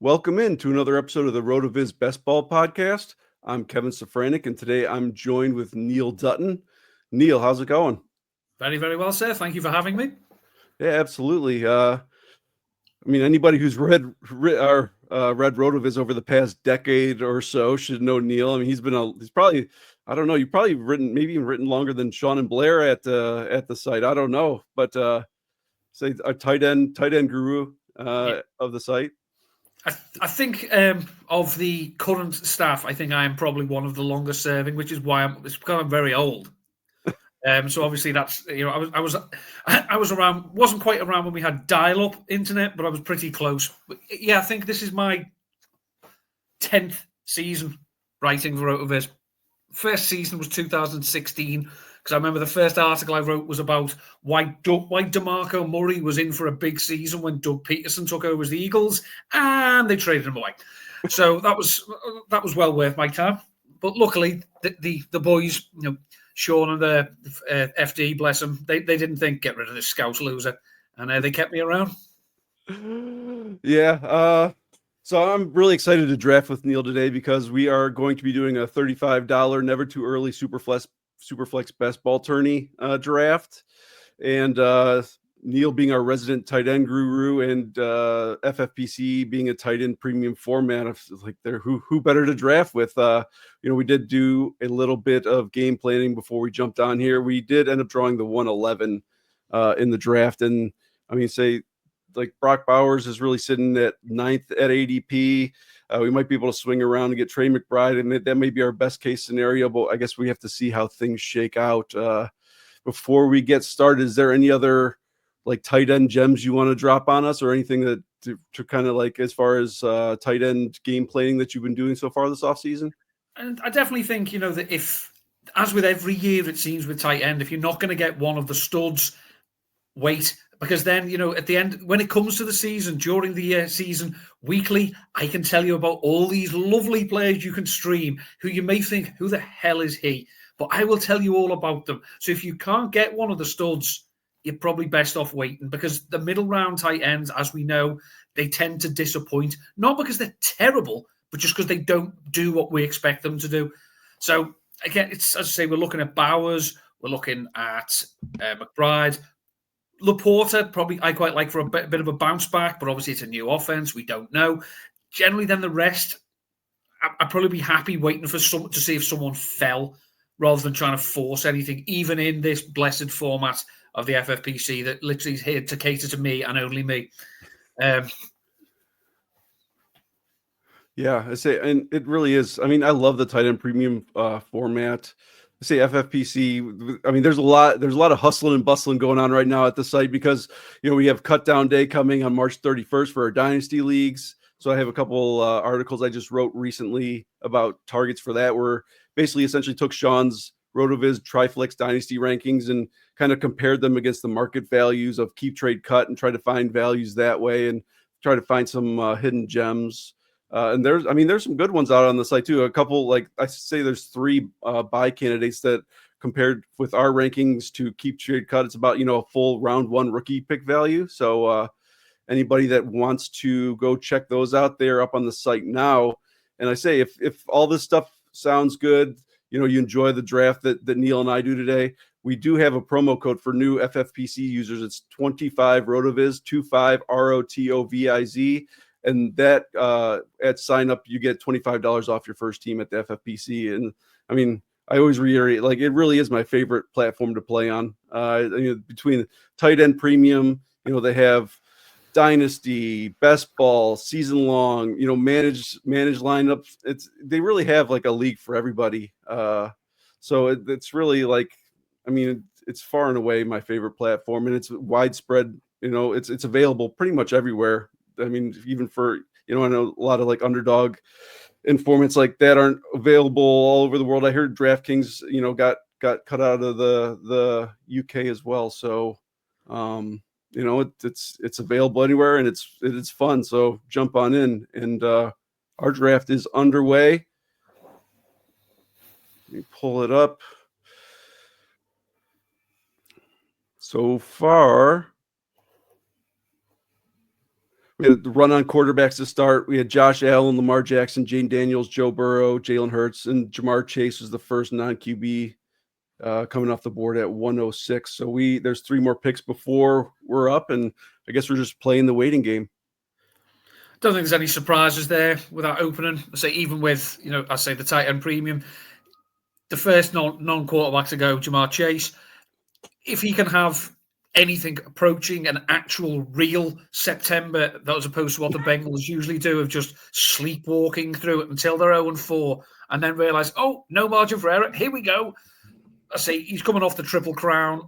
Welcome in to another episode of the RotoViz Best Ball Podcast. I'm Kevin Szafraniec, and today I'm joined with Neil Dutton. Neil, how's it going? Very, very well, sir. Thank you for having me. Yeah, absolutely. Anybody who's read RotoViz over the past decade or so should know Neil. I mean, he's probably, I don't know, you've probably maybe even written longer than Sean and Blair at the site. I don't know, but say a tight end guru of the site. I think of the current staff, I think I am probably one of the longest serving, which is why it's because I'm very old. So obviously that's I was around, wasn't quite around when we had dial-up internet, but I was pretty close. But yeah, I think this is my 10th season writing for RotoViz. First season was 2016. Because I remember the first article I wrote was about why DeMarco Murray was in for a big season when Doug Peterson took over as the Eagles, and they traded him away. So that was well worth my time. But luckily, the boys, Sean and the FD, bless them, they didn't think get rid of this Scouse loser, and they kept me around. Yeah. So I'm really excited to draft with Neil today because we are going to be doing a $35 never too early Superflex best ball tourney draft, and Neil being our resident tight end guru and FFPC being a tight end premium format, of like there who better to draft with. We did do a little bit of game planning before we jumped on here. We did end up drawing the 111 in the draft, and I mean, say like Brock Bowers is really sitting at 9th at ADP. We might be able to swing around and get Trey McBride, and that may be our best case scenario, but I guess we have to see how things shake out before we get started. Is there any other like tight end gems you want to drop on us, or anything that to kind of like as far as tight end game planning that you've been doing so far this offseason? And I definitely think, that if, as with every year, it seems with tight end, if you're not going to get one of the studs, wait. Because then, at the end, when it comes to the season, during the season, weekly, I can tell you about all these lovely players you can stream who you may think, who the hell is he? But I will tell you all about them. So if you can't get one of the studs, you're probably best off waiting, because the middle round tight ends, as we know, they tend to disappoint, not because they're terrible, but just because they don't do what we expect them to do. So again, it's, as I say, we're looking at Bowers, we're looking at McBride. Laporta, probably I quite like for a bit of a bounce back, but obviously it's a new offense. We don't know. Generally, then the rest, I'd probably be happy waiting for to see if someone fell rather than trying to force anything, even in this blessed format of the FFPC that literally is here to cater to me and only me. Yeah, I say, and it really is. I mean, I love the tight end premium format. I say FFPC. I mean, there's a lot of hustling and bustling going on right now at the site because we have cut down day coming on March 31st for our dynasty leagues. So I have a couple articles I just wrote recently about targets for that, where basically essentially took Sean's RotoViz Triflex dynasty rankings and kind of compared them against the market values of keep, trade, cut, and try to find values that way and try to find some hidden gems. And there's some good ones out on the site too. A couple, like I say, there's 3 buy candidates that compared with our rankings to keep, trade, cut, it's about a full round 1 rookie pick value. So anybody that wants to go check those out, they're up on the site now. And I say, if all this stuff sounds good, you enjoy the draft that Neil and I do today, we do have a promo code for new FFPC users. It's 25 RotoViz, 25 ROTOVIZ. And that at sign up, you get $25 off your first team at the FFPC. And I mean, I always reiterate, like, it really is my favorite platform to play on. Between tight end premium, they have dynasty, best ball, season long, manage lineups. They really have like a league for everybody. So it's really like, I mean, it's far and away my favorite platform, and it's widespread. It's available pretty much everywhere. I mean, even for, I know a lot of like underdog informants like that aren't available all over the world. I heard DraftKings, got cut out of the UK as well. So, it's available anywhere, and it's fun. So jump on in, and our draft is underway. Let me pull it up. So far, We had the run on quarterbacks to start. We had Josh Allen, Lamar Jackson, Jane Daniels, Joe Burrow, Jalen Hurts, and Jamar Chase was the first non-QB coming off the board at 106. So there's 3 more picks before we're up, and I guess we're just playing the waiting game. Don't think there's any surprises there with that opening. I say even with the tight end premium, the first non-quarterback to go, Jamar Chase. If he can have anything approaching an actual real September, as opposed to what the Bengals usually do of just sleepwalking through it until they're 0-4 and then realize, oh, no margin for error. Here we go. I say he's coming off the Triple Crown.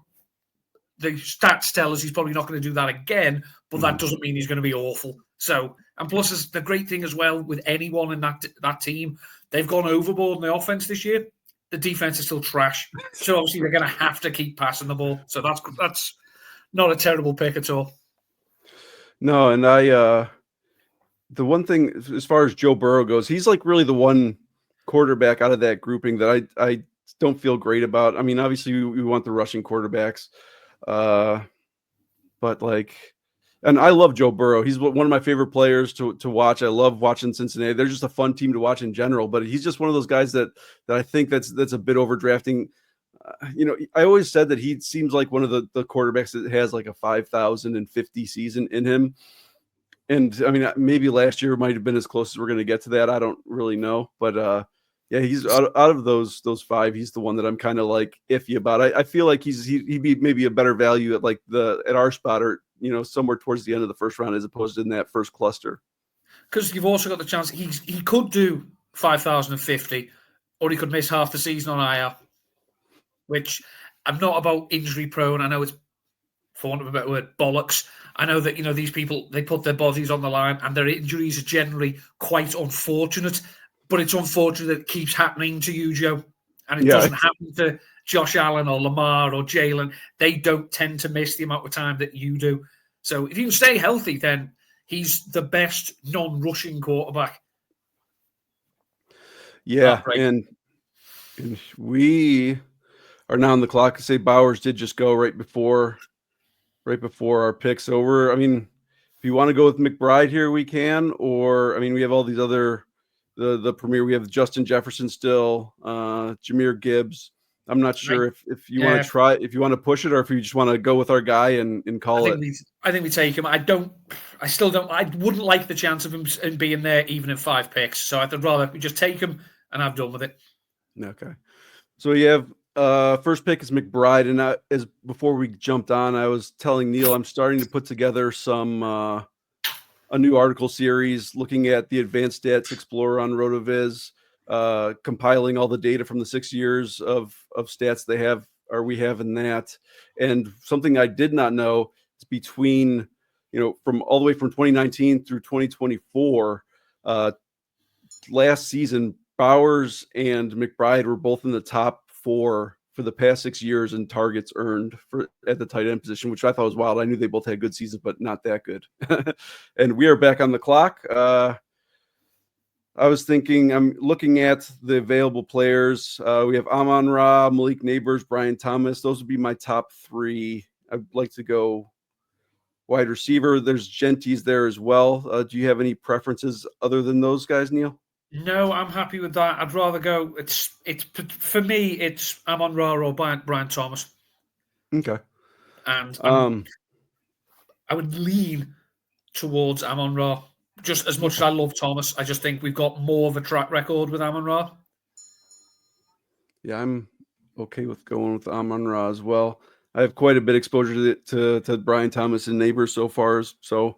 The stats tell us he's probably not going to do that again, but that doesn't mean he's going to be awful. So, and plus, the great thing as well with anyone in that team, they've gone overboard in the offense this year. The defense is still trash. So obviously they're going to have to keep passing the ball. So that's not a terrible pick at all. No, and the one thing as far as Joe Burrow goes, he's like really the one quarterback out of that grouping that I don't feel great about. I mean, obviously we want the rushing quarterbacks, but like, and I love Joe Burrow. He's one of my favorite players to watch. I love watching Cincinnati. They're just a fun team to watch in general, but he's just one of those guys that I think that's a bit overdrafting. I always said that he seems like one of the quarterbacks that has like a 5,050 season in him. And I mean, maybe last year might have been as close as we're going to get to that. I don't really know, but yeah, he's out of those 5. He's the one that I'm kind of like iffy about. I feel like he'd be maybe a better value at like at our spot or somewhere towards the end of the first round as opposed to in that first cluster. Because you've also got the chance he could do 5,050, or he could miss half the season on IR. Which I'm not about injury prone. I know it's, for want of a better word, bollocks. I know that these people, they put their bodies on the line, and their injuries are generally quite unfortunate. But it's unfortunate that it keeps happening to you, Joe. And it doesn't happen to Josh Allen or Lamar or Jalen. They don't tend to miss the amount of time that you do. So if you can stay healthy, then he's the best non-rushing quarterback. Yeah, and we are now on the clock to say Bowers did just go right before our picks. So I mean, if you want to go with McBride here, we can, or I mean, we have all these other, the premier, we have Justin Jefferson still, Jahmyr Gibbs. I'm not sure if you want to try, if you want to push it, or if you just want to go with our guy and call it. I think we take him. I wouldn't like the chance of him being there even in 5 picks. So I'd rather we just take him and have done with it. Okay. So you have, first pick is McBride, and before we jumped on, I was telling Neil I'm starting to put together a new article series looking at the Advanced Stats Explorer on RotoViz, compiling all the data from the 6 years of stats we have in that. And something I did not know is between from all the way from 2019 through 2024, last season Bowers and McBride were both in the top 4 for the past 6 years in targets earned at the tight end position, which I thought was wild. I knew they both had good seasons, but not that good. And we are back on the clock. I was thinking, I'm looking at the available players. We have Amon-Ra, Malik Neighbors, Brian Thomas. Those would be my top 3. I'd like to go wide receiver. There's Genties there as well. Do you have any preferences other than those guys, Neil? No, I'm happy with that. I'd rather go. It's for me. It's Amon-Ra or Brian Thomas. Okay. And I would lean towards Amon-Ra. Just as much as I love Thomas, I just think we've got more of a track record with Amon-Ra. Yeah, I'm okay with going with Amon-Ra as well. I have quite a bit of exposure to Brian Thomas and Neighbors so far. So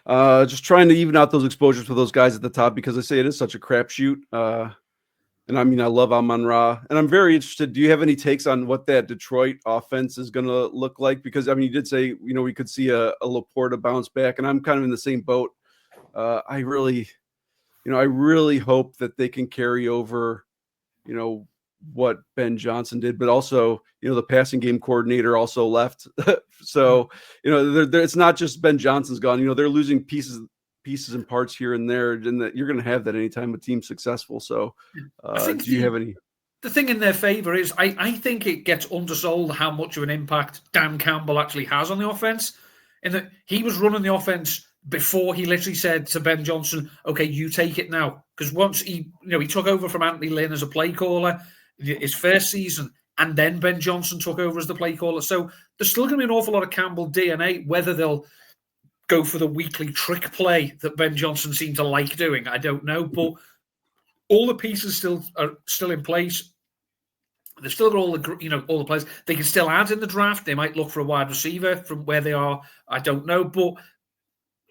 just trying to even out those exposures for those guys at the top, because I say it is such a crapshoot. And I mean, I love Amon-Ra, and I'm very interested. Do you have any takes on what that Detroit offense is going to look like? Because I mean, you did say, we could see a Laporta bounce back, and I'm kind of in the same boat. I really hope that they can carry over, what Ben Johnson did, but also, the passing game coordinator also left. So, it's not just Ben Johnson's gone, they're losing pieces and parts here and there, and that you're going to have that anytime a team's successful. So do you have any? The thing in their favor is I think it gets undersold how much of an impact Dan Campbell actually has on the offense, in that he was running the offense before he literally said to Ben Johnson, "Okay, you take it now." Because once he took over from Anthony Lynn as a play caller his first season, and then Ben Johnson took over as the play caller. So there's still going to be an awful lot of Campbell DNA. Whether they'll go for the weekly trick play that Ben Johnson seemed to like doing, I don't know. But all the pieces are still in place. They've still got all the players. They can still add in the draft. They might look for a wide receiver from where they are. I don't know. But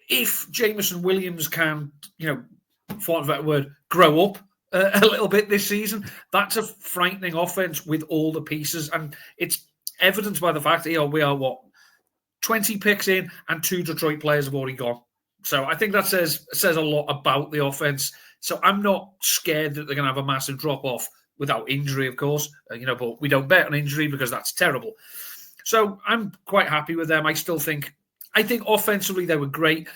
if Jameson Williams can, for a better word, grow up a little bit this season, that's a frightening offense with all the pieces. And it's evidenced by the fact that we are 20 picks in and 2 Detroit players have already gone. So I think that says a lot about the offense. So I'm not scared that they're going to have a massive drop-off without injury, of course. But we don't bet on injury because that's terrible. So I'm quite happy with them. I think offensively they were great.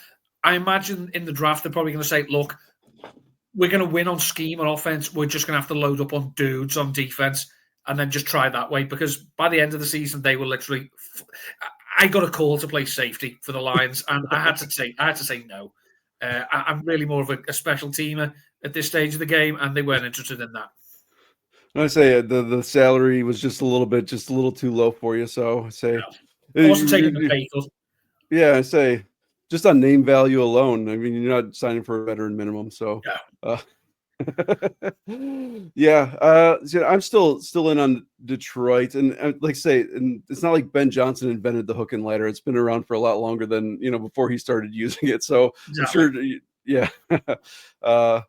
I imagine in the draft they're probably going to say, look, we're going to win on scheme and offense. We're just going to have to load up on dudes on defense and then just try that way. Because by the end of the season, they were literally... I got a call to play safety for the Lions, and I had to say no. I'm really more of a special teamer at this stage of the game, and they weren't interested in that. I say the salary was just a little too low for you. So I say I wasn't taking the pay cut. Yeah, I say just on name value alone. I mean, you're not signing for a veteran minimum. So I'm still in on Detroit, and like I say, and it's not like Ben Johnson invented the hook and ladder. It's been around for a lot longer than before he started using it. So exactly. I'm sure,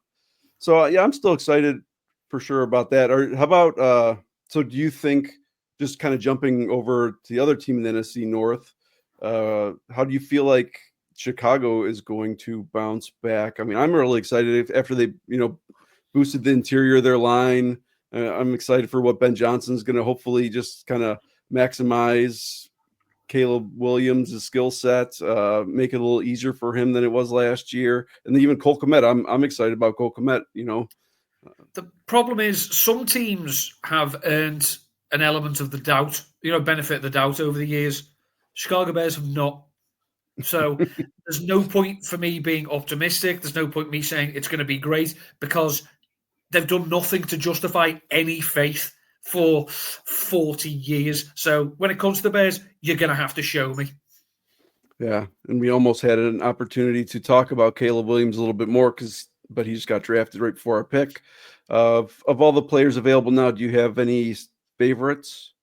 yeah. I'm still excited for sure about that. Or how about so do you think, just kind of jumping over to the other team in the NFC North, how do you feel like Chicago is going to bounce back? I mean, I'm really excited after they boosted the interior of their line. I'm excited for what Ben Johnson's going to hopefully just kind of maximize Caleb Williams' skill set, make it a little easier for him than it was last year. And then even Cole Kmet, I'm excited about Cole Kmet, The problem is some teams have earned an element of the doubt, benefit of the doubt over the years. Chicago Bears have not. So there's no point for me being optimistic. There's no point me saying it's going to be great because they've done nothing to justify any faith for 40 years. So when it comes to the Bears, you're going to have to show me. Yeah, and we almost had an opportunity to talk about Caleb Williams a little bit more but he just got drafted right before our pick. Of all the players available now, do you have any favorites?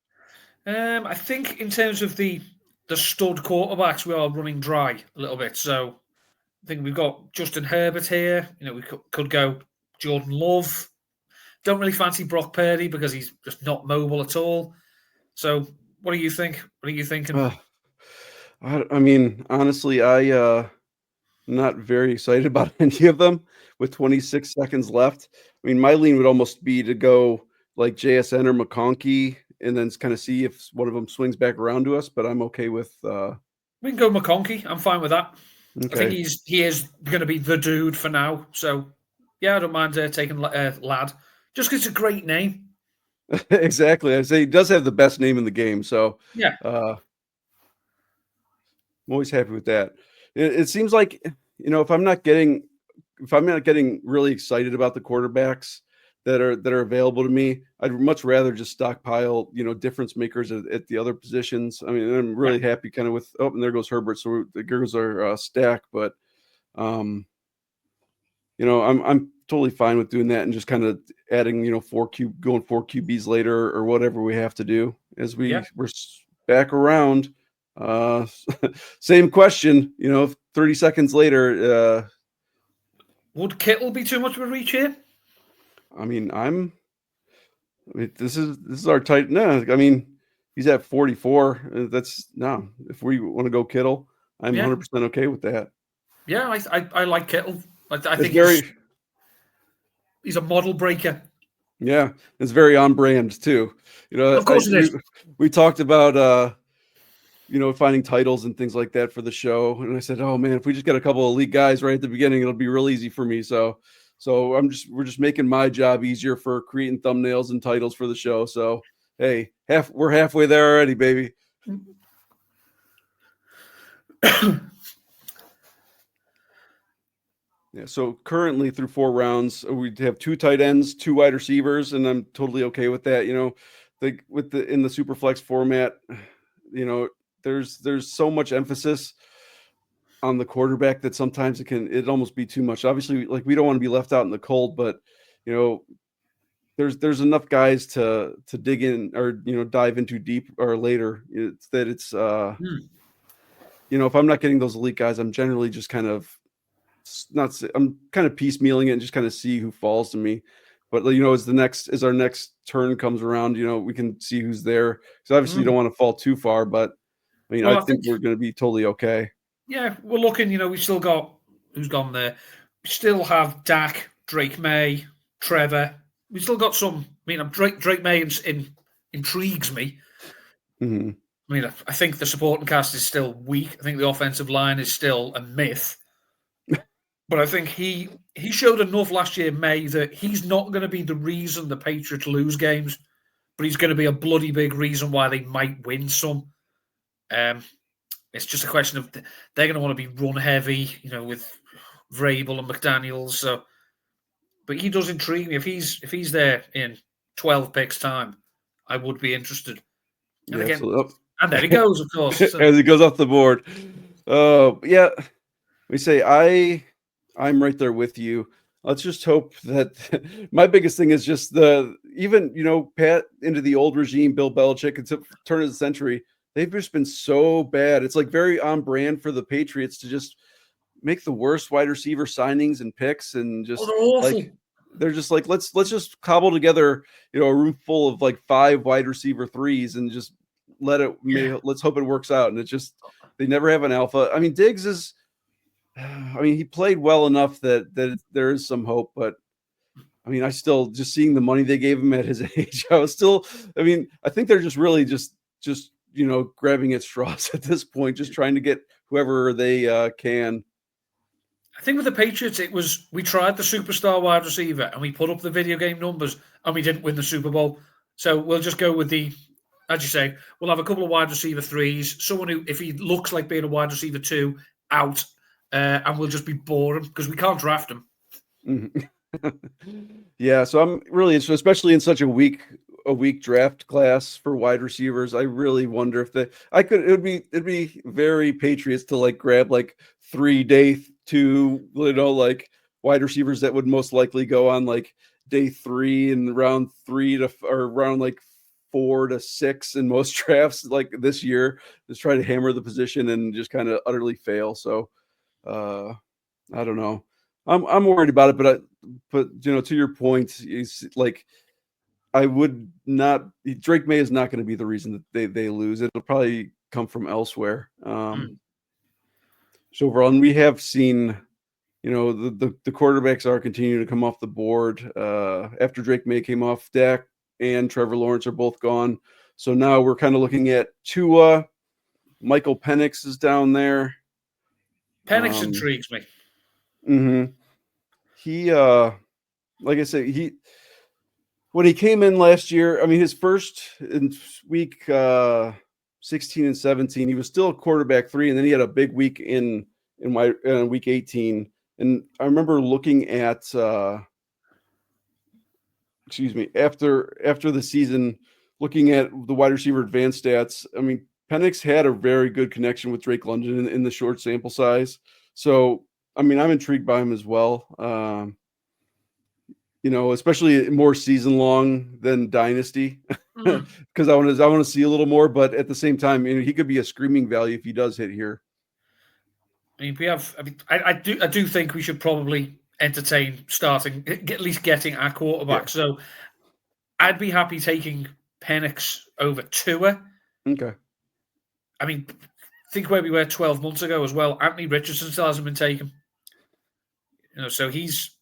I think in terms of the stud quarterbacks, we are running dry a little bit. So I think we've got Justin Herbert here. We could go Jordan Love. Don't really fancy Brock Purdy because he's just not mobile at all. So what do you think? What are you thinking? I mean, honestly, I'm not very excited about any of them with 26 seconds left. I mean, my lean would almost be to go like JSN or McConkey and then kind of see if one of them swings back around to us, but I'm okay with... We can go McConkey. I'm fine with that. Okay. I think he is going to be the dude for now. So, yeah, I don't mind taking Lad. Just because it's a great name. Exactly. I say he does have the best name in the game. So, yeah. I'm always happy with that. It seems like, if I'm not getting really excited about the quarterbacks that are available to me, I'd much rather just stockpile, difference makers at the other positions. I mean, I'm really happy kind of with, and there goes Herbert. So there goes our stack, but, I'm totally fine with doing that and just kind of adding, going 4 QBs later or whatever we have to do as we're back around. Same question, 30 seconds later. Would Kittle be too much of a reach here? I mean, this is our tight. No, I mean, he's at 44. That's no. If we want to go Kittle, I'm 100% okay with that. Yeah, I like Kittle. I think he's a model breaker. Yeah, it's very on brand too. Of course it is. We talked about finding titles and things like that for the show, and I said, oh man, if we just get a couple of elite guys right at the beginning, it'll be real easy for me. So we're just making my job easier for creating thumbnails and titles for the show. So hey, we're halfway there already, baby. Yeah, so currently through 4 rounds, we have 2 tight ends, 2 wide receivers, and I'm totally okay with that. In the Superflex format, there's so much emphasis on the quarterback that sometimes it almost be too much. Obviously, like we don't want to be left out in the cold, but you know, there's enough guys to dig in or dive into deep or later. If I'm not getting those elite guys, I'm generally just kind of I'm kind of piecemealing it and just kind of see who falls to me. But as our next turn comes around, we can see who's there. So obviously you don't want to fall too far, but I think we're going to be totally okay. Yeah, we're looking. We've still got who's gone there. We still have Dak, Drake May, Trevor. We still got some. Drake May intrigues me. Mm-hmm. I think the supporting cast is still weak. I think the offensive line is still a myth. But I think he showed enough last year, May, that he's not going to be the reason the Patriots lose games, but he's going to be a bloody big reason why they might win some. It's just a question of they're going to want to be run heavy, with Vrabel and McDaniels. So, but he does intrigue me. If he's there in 12 picks time, I would be interested. And and there he goes, of course. So. As he goes off the board. Yeah. We say I'm right there with you. Let's just hope that my biggest thing is just Pat into the old regime, Bill Belichick, until turn of the century. They've just been so bad. It's like very on brand for the Patriots to just make the worst wide receiver signings and picks, and just they're awful. They're just like let's just cobble together a room full of like 5 wide receiver threes and just let's hope it works out. And it's just they never have an alpha. Diggs is. He played well enough that there is some hope, but I still just seeing the money they gave him at his age, I think they're just really just grabbing at straws at this point, just trying to get whoever they can. I think with the Patriots, we tried the superstar wide receiver and we put up the video game numbers and we didn't win the Super Bowl. So we'll just go with as you say, we'll have a couple of wide receiver threes, someone who, if he looks like being a wide receiver 2, out. And we'll just be boring because we can't draft them. Mm-hmm. Yeah, so I'm really interested, especially in such a weak draft class for wide receivers. I really wonder if it'd be very Patriots to like grab like 3 day 2, like wide receivers that would most likely go on like day 3 and round 3 or round like 4 to 6 in most drafts like this year, just try to hammer the position and just kind of utterly fail. So I don't know. I'm worried about it, but to your point, is like I would not. Drake May is not going to be the reason that they lose. It'll probably come from elsewhere. So overall, and we have seen, the quarterbacks are continuing to come off the board. After Drake May came off, Dak and Trevor Lawrence are both gone. So now we're kind of looking at Tua. Michael Penix is down there. Penix intrigues me. Mm-hmm. He, like I say, when he came in last year, his first in week 16 and 17, he was still a quarterback 3, and then he had a big week in week 18. And I remember looking at, after the season, looking at the wide receiver advanced stats. Penix had a very good connection with Drake London in the short sample size. So, I'm intrigued by him as well. Especially more season long than dynasty, because I want to see a little more. But at the same time, he could be a screaming value if he does hit here. I do think we should probably entertain starting, at least getting our quarterback. Yeah. So, I'd be happy taking Penix over Tua. Okay. Think where we were 12 months ago as well. Anthony Richardson still hasn't been taken. So he's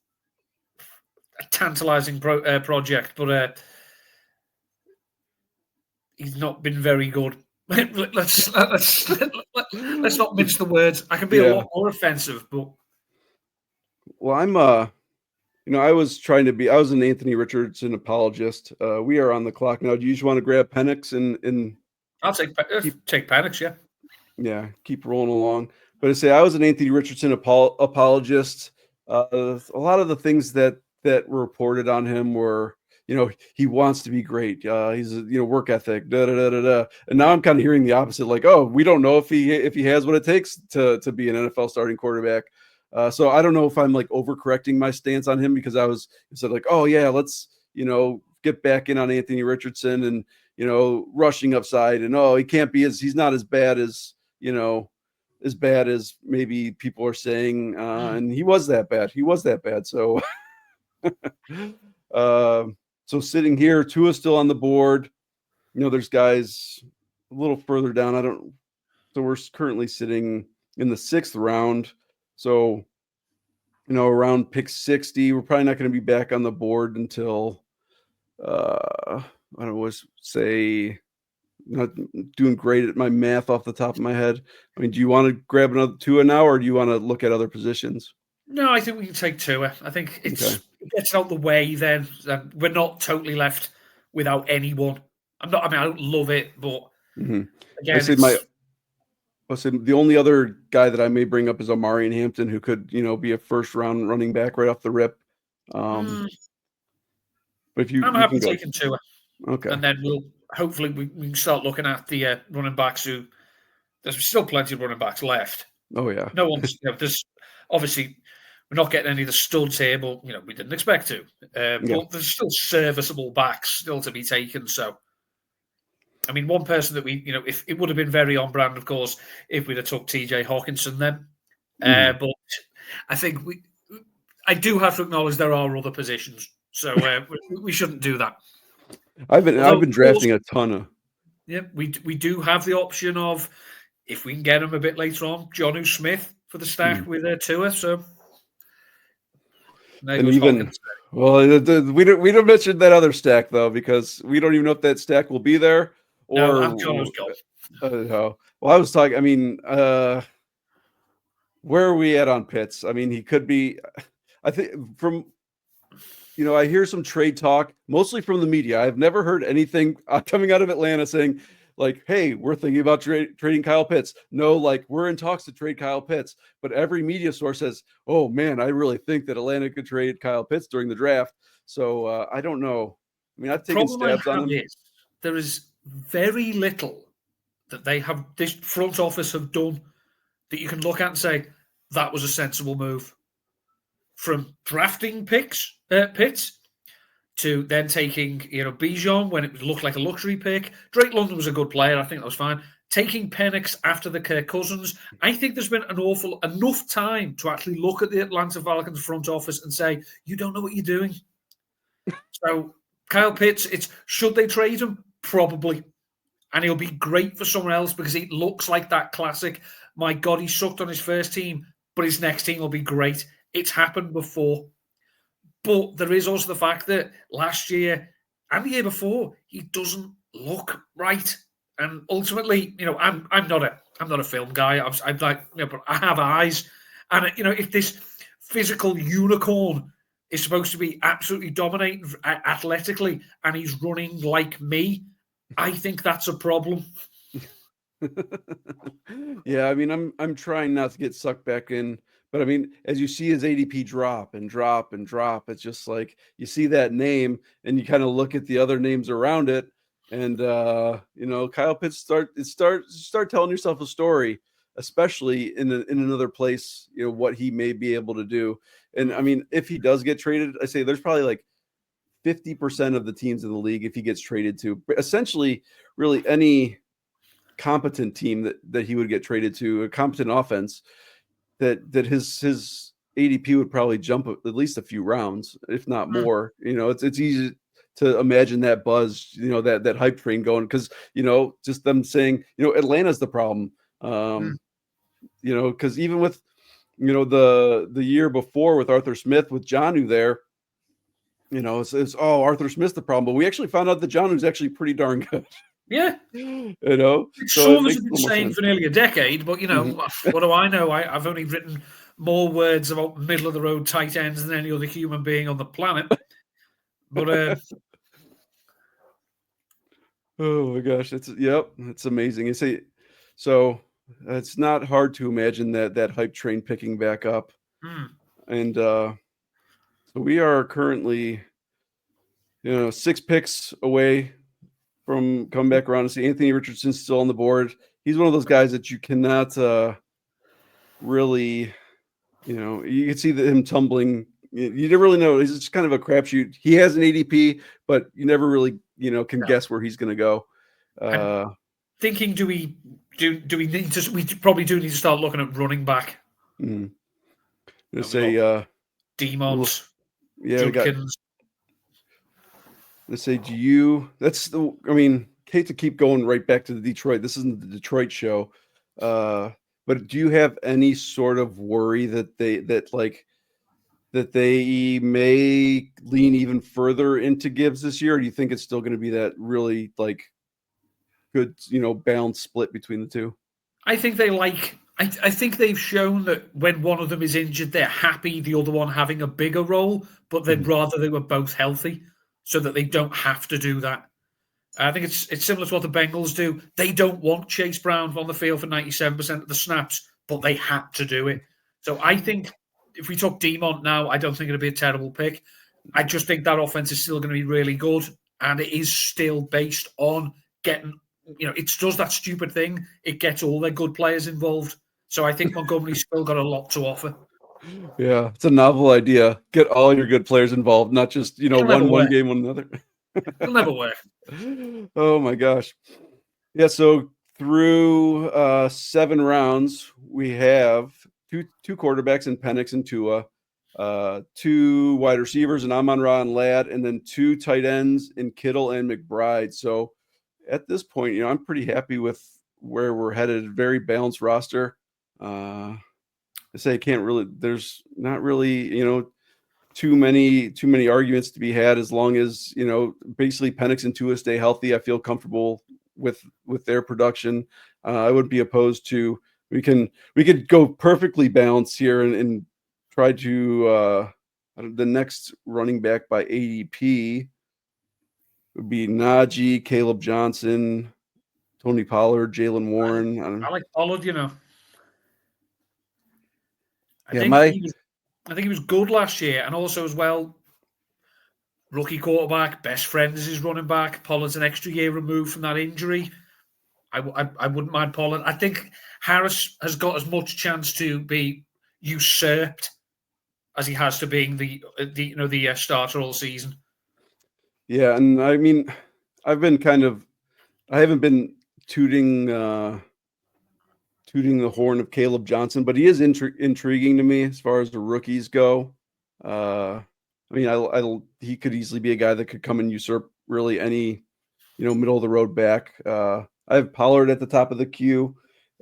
a tantalizing project, but he's not been very good. let's not mince the words. I can be a lot more offensive, but I'm I was an Anthony Richardson apologist. We are on the clock now. Do you just want to grab Penix and I'll take Penix, yeah. Yeah, keep rolling along. But I was an Anthony Richardson apologist A lot of the things that were reported on him were, he wants to be great. He's work ethic, da da da da da. And now I'm kind of hearing the opposite, like, oh, we don't know if he has what it takes to be an NFL starting quarterback. So I don't know if I'm like overcorrecting my stance on him, because I said like, oh yeah, let's get back in on Anthony Richardson and rushing upside, and he can't be he's not as bad as maybe people are saying, and he was that bad. So, so sitting here, Tua's still on the board. There's guys a little further down. So we're currently sitting in the 6th round. So, around pick 60, we're probably not going to be back on the board until, I don't know, say, not doing great at my math off the top of my head. I mean, do you want to grab another Tua now, or do you want to look at other positions? No, I think we can take Tua. I think it gets out the way then. We're not totally left without anyone. I don't love it, but again, the only other guy that I may bring up is Omarion Hampton, who could, be a first-round running back right off the rip. But if I'm happy taking Tua. Okay. And then hopefully we can start looking at the running backs there's still plenty of running backs left. Oh yeah. No one's there's obviously we're not getting any of the studs here, but we didn't expect to. But there's still serviceable backs still to be taken. So I mean, one person that we, if it would have been very on brand, of course, if we'd have took TJ Hawkinson then. But I think I do have to acknowledge there are other positions, so we shouldn't do that. I've been drafting a ton of. Yeah, we do have the option of, if we can get him a bit later on, Jonnu Smith for the stack with Tua. So, and even we don't mention that other stack though, because we don't even know if that stack will be there. Or no, Jonnu's gone. Well, I was talking. I mean, where are we at on Pitts? I mean, he could be. I think from. I hear some trade talk, mostly from the media. I've never heard anything coming out of Atlanta saying, like, hey, we're thinking about trading Kyle Pitts. No, like, we're in talks to trade Kyle Pitts. But every media source says, oh, man, I really think that Atlanta could trade Kyle Pitts during the draft. So I don't know. I mean, I've taken stabs on him. There is very little that this front office have done that you can look at and say, that was a sensible move. From drafting Pitts to then taking, Bijan when it looked like a luxury pick. Drake London was a good player. I think that was fine. Taking Penix after the Kirk Cousins. I think there's been enough time to actually look at the Atlanta Falcons front office and say, you don't know what you're doing. So Kyle Pitts, should they trade him? Probably. And he'll be great for someone else because he looks like that classic, my God, he sucked on his first team, but his next team will be great. It's happened before. But there is also the fact that last year and the year before, he doesn't look right. And ultimately, I'm not a film guy. I'm like, but I have eyes. And if this physical unicorn is supposed to be absolutely dominating athletically, and he's running like me, I think that's a problem. Yeah, I mean, I'm trying not to get sucked back in. But I mean, as you see his ADP drop and drop and drop, it's just like you see that name and you kind of look at the other names around it, and Kyle Pitts start telling yourself a story, especially in another place. What he may be able to do, and I mean, if he does get traded, I say there's probably like 50% of the teams in the league if he gets traded to, essentially, really any competent team that he would get traded to, a competent offense. That his ADP would probably jump at least a few rounds, if not more. It's easy to imagine that buzz, that hype train going, because just them saying, Atlanta's the problem. Because even with the year before with Arthur Smith with Jonnu there, it's Arthur Smith's the problem, but we actually found out that Jonnu's actually pretty darn good. Yeah. It's so been saying for nearly a decade, but what do I know? I've only written more words about middle of the road tight ends than any other human being on the planet. But oh my gosh, it's amazing. So it's not hard to imagine that hype train picking back up. And so we are currently, 6 picks away from coming back around to see Anthony Richardson's still on the board. He's one of those guys that you cannot really, you can see him tumbling. You never really know. He's just kind of a crapshoot. He has an ADP, but you never really, can guess where he's going to go. Thinking, do we need to? We probably do need to start looking at running back. Let's say Demont, Judkins. Let's say, hate to keep going right back to the Detroit. This isn't the Detroit show. But do you have any sort of worry that they may lean even further into Gibbs this year? Or do you think it's still going to be that really good, balanced split between the two? I think I think they've shown that when one of them is injured, they're happy the other one having a bigger role, but they'd rather they were both healthy so that they don't have to do that. I think it's similar to what the Bengals do. They don't want Chase Brown on the field for 97% of the snaps, but they had to do it. So I think if we took Demont now, I don't think it'd be a terrible pick. I just think that offense is still going to be really good, and it is still based on getting, it does that stupid thing. It gets all their good players involved. So I think Montgomery's still got a lot to offer. Yeah, it's a novel idea. Get all your good players involved, not just, one game, one another. It'll never work. Oh my gosh. Yeah, so through 7 rounds, we have two quarterbacks in Penix and Tua, 2 wide receivers in Amon-Ra and Ladd, and then 2 tight ends in Kittle and McBride. So at this point, I'm pretty happy with where we're headed. Very balanced roster. I say there's not really, too many arguments to be had as long as, basically Penix and Tua stay healthy. I feel comfortable with their production. I would be opposed to, we could go perfectly balanced here and try to, the next running back by ADP would be Najee, Caleb Johnson, Tony Pollard, Jaylen Warren. I like Pollard, I think he was good last year, and also as well, rookie quarterback, best friend is his running back. Pollard's an extra year removed from that injury. I wouldn't mind Pollard. I think Harris has got as much chance to be usurped as he has to being the starter all season. Yeah, and I mean, I haven't been tooting the horn of Caleb Johnson, but he is intriguing to me as far as the rookies go. He could easily be a guy that could come and usurp really any, middle of the road back. I have Pollard at the top of the queue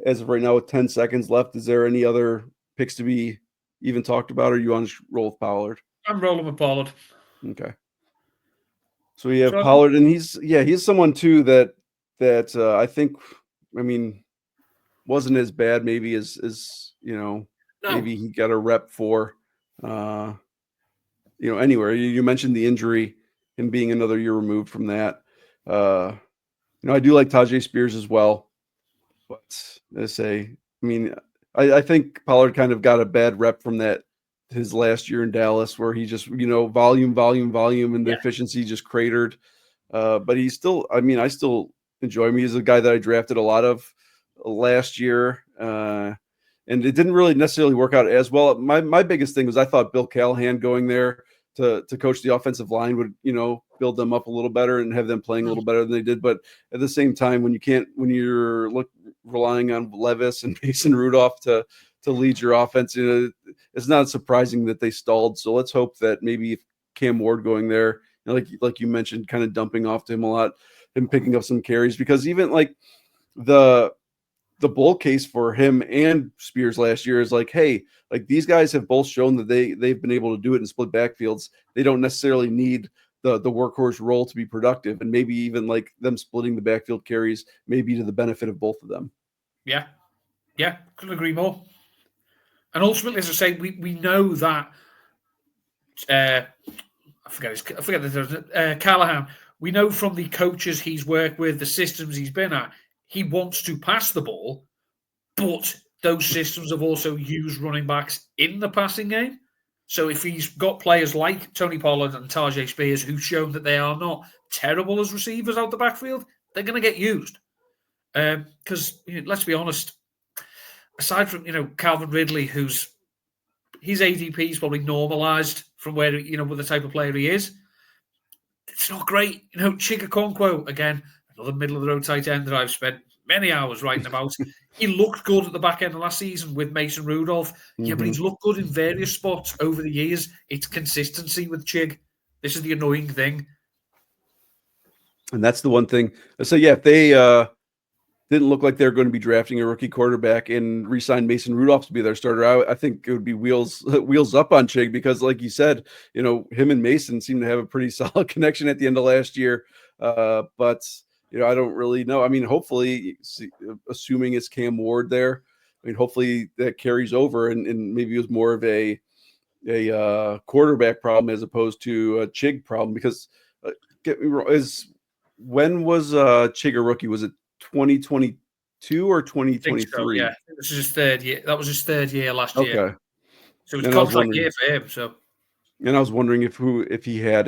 as of right now with 10 seconds left. Is there any other picks to be even talked about, or you want to roll with Pollard? I'm rolling with Pollard. Okay. So we have Pollard, and he's someone too that I think, wasn't as bad maybe as maybe he got a rep for anywhere. You mentioned the injury and being another year removed from that. I do like Tajay Spears as well, but I think Pollard kind of got a bad rep from that his last year in Dallas, where he just volume, and the efficiency just cratered. But he's still, I still enjoy him. He's a guy that I drafted a lot of last year, and it didn't really necessarily work out as well. My biggest thing was I thought Bill Callahan going there to coach the offensive line would build them up a little better and have them playing a little better than they did. But at the same time, when you're relying on Levis and Mason Rudolph to lead your offense, it's not surprising that they stalled. So let's hope that maybe Cam Ward going there, like you mentioned, kind of dumping off to him a lot and picking up some carries, because even the bull case for him and Spears last year is hey, these guys have both shown that they've been able to do it in split backfields. They don't necessarily need the workhorse role to be productive, and maybe even them splitting the backfield carries may be to the benefit of both of them. Yeah, couldn't agree more. And ultimately, as I say, we know that Callahan. We know from the coaches he's worked with, the systems he's been at, he wants to pass the ball, but those systems have also used running backs in the passing game. So if he's got players like Tony Pollard and Tajay Spears who've shown that they are not terrible as receivers out the backfield, they're going to get used. Because let's be honest, aside from Calvin Ridley, his ADP is probably normalized from where with the type of player he is. It's not great. Chig Okonkwo, again, another middle of the road tight end that I've spent many hours writing about. He looked good at the back end of last season with Mason Rudolph. Yeah, but he's looked good in various spots over the years. It's consistency with Chig. This is the annoying thing. And that's the one thing. So yeah, if they didn't look like they're going to be drafting a rookie quarterback and re-sign Mason Rudolph to be their starter, I think it would be wheels up on Chig, because like you said, him and Mason seem to have a pretty solid connection at the end of last year. But I don't really know. I mean, hopefully, assuming it's Cam Ward there, hopefully that carries over and maybe it was more of a quarterback problem as opposed to a Chig problem, because get me wrong, when was Chig a rookie? Was it 2022 or 2023? So, yeah, this is his third year. That was his third year last year. Okay. So it was a contract year for him. So, and I was wondering if he had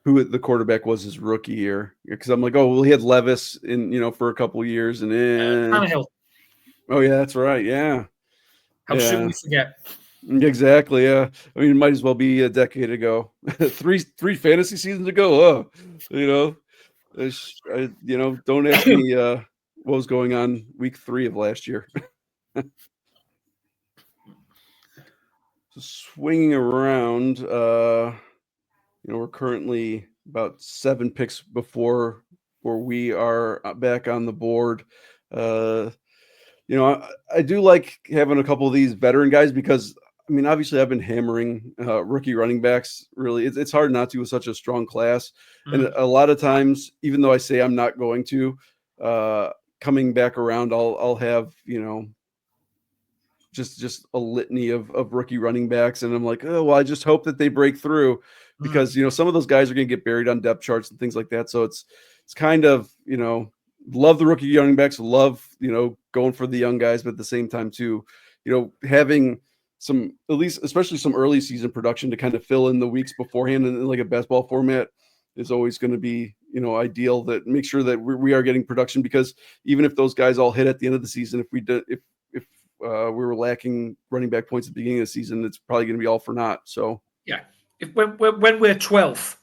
who the quarterback was his rookie year, because I'm like, oh well, he had Levis in for a couple of years, and Tannehill. Oh yeah, that's right. Yeah. How soon we forget. Exactly. Yeah. I mean, it might as well be a decade ago. three fantasy seasons ago. Don't ask me what was going on week 3 of last year. So swinging around, we're currently about 7 picks before we are back on the board. I do like having a couple of these veteran guys because, I mean, obviously I've been hammering rookie running backs. Really, it's hard not to with such a strong class. And a lot of times, even though I say I'm not going to, coming back around, I'll have, just a litany of rookie running backs. And I'm like, oh, well, I just hope that they break through, because, some of those guys are going to get buried on depth charts and things like that. So it's kind of, love the rookie running backs, love, going for the young guys, but at the same time too, having some, at least, especially some early season production to kind of fill in the weeks beforehand in like a best ball format is always going to be, ideal. That make sure that we are getting production, because even if those guys all hit at the end of the season, if we were lacking running back points at the beginning of the season, it's probably going to be all for naught. So yeah, when we're 12th,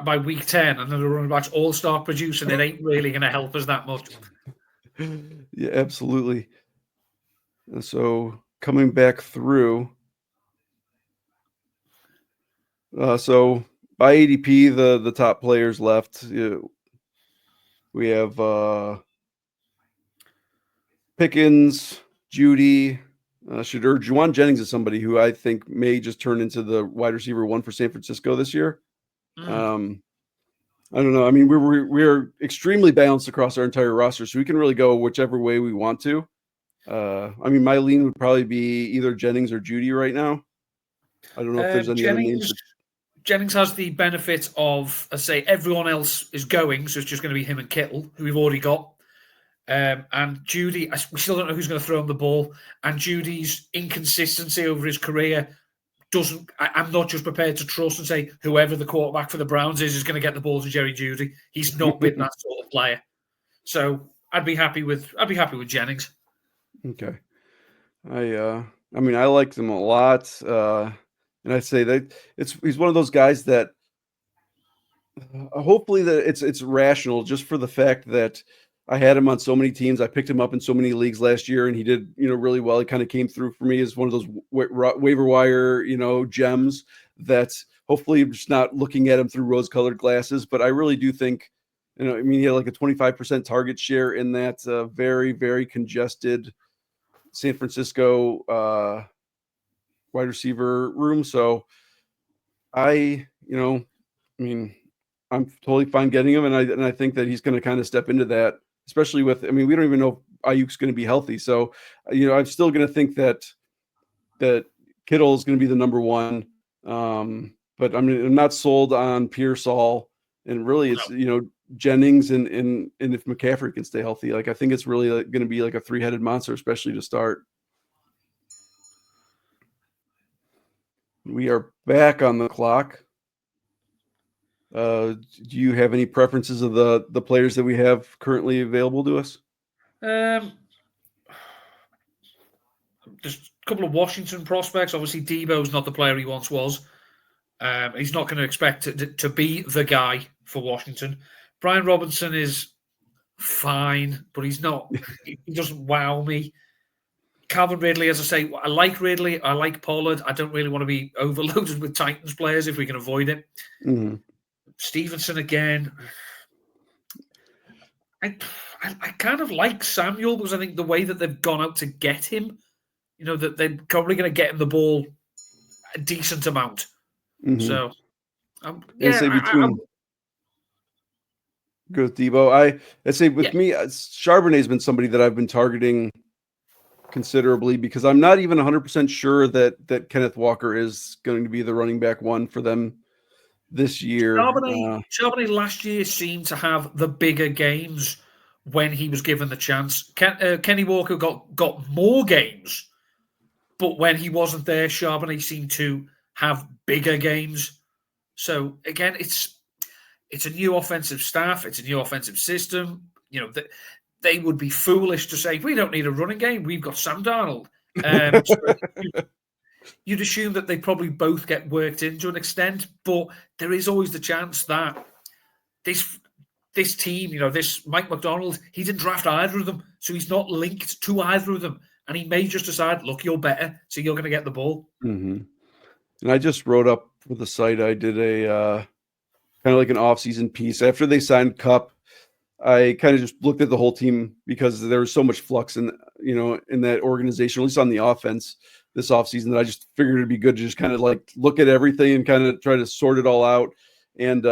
by week 10, and then the running backs all start producing, it ain't really going to help us that much. Yeah, absolutely. So coming back through, so by ADP, the top players left, we have Pickens, Judy, Shedeur. Juwan Jennings is somebody who I think may just turn into the wide receiver 1 for San Francisco this year. I don't know. I mean, we're extremely balanced across our entire roster, so we can really go whichever way we want to. I mean, my lean would probably be either Jennings or Judy right now. I don't know if there's any other names. Jennings has the benefit of, I say, everyone else is going, so it's just going to be him and Kittle, who we've already got. And Judy, we still don't know who's going to throw him the ball. And Judy's inconsistency over his career I'm not just prepared to trust and say whoever the quarterback for the Browns is going to get the ball to Jerry Jeudy. He's not been that sort of player. So I'd be happy with Jennings. Okay. I mean, I liked him a lot. And I'd say that he's one of those guys that hopefully that it's rational, just for the fact that I had him on so many teams. I picked him up in so many leagues last year, and he did, really well. He kind of came through for me as one of those waiver wire, gems that hopefully I'm just not looking at him through rose-colored glasses. But I really do think, he had like a 25% target share in that very, very congested San Francisco wide receiver room. So I'm totally fine getting him, and I think that he's going to kind of step into that, especially with, we don't even know if Ayuk's going to be healthy. So, I'm still going to think that Kittle is going to be the number 1. But I'm not sold on Pearsall, and really it's, Jennings and if McCaffrey can stay healthy, like I think it's really going to be like a 3-headed monster, especially to start. We are back on the clock. Do you have any preferences of the players that we have currently available to us? Just a couple of Washington prospects. Obviously, Debo's not the player he once was. He's not going to expect to be the guy for Washington. Brian Robinson is fine, but he's not. He doesn't wow me. Calvin Ridley, as I say, I like Ridley. I like Pollard. I don't really want to be overloaded with Titans players if we can avoid it. Mm-hmm. Stevenson again. I kind of like Samuel because I think the way that they've gone out to get him, that they're probably going to get him the ball a decent amount. Mm-hmm. So, yeah, say between go with Debo. I'd say with me, Charbonnet's been somebody that I've been targeting considerably because I'm not even 100% sure that Kenneth Walker is going to be the running back one for them this year. Charbonnet last year seemed to have the bigger games when he was given the chance. Kenny Walker got more games, but when he wasn't there, Charbonnet seemed to have bigger games. So again, it's a new offensive staff, it's a new offensive system. They would be foolish to say we don't need a running game. We've got Sam Darnold. You'd assume that they probably both get worked in to an extent, but there is always the chance that this team, this Mike McDonald, he didn't draft either of them, so he's not linked to either of them, and he may just decide, look, you're better, so you're going to get the ball. Mm-hmm. And I just wrote up for the site. I did a kind of like an off-season piece after they signed Kupp. I kind of just looked at the whole team because there was so much flux in that organization, at least on the offense this offseason, that I just figured it'd be good to just kind of like look at everything and kind of try to sort it all out. And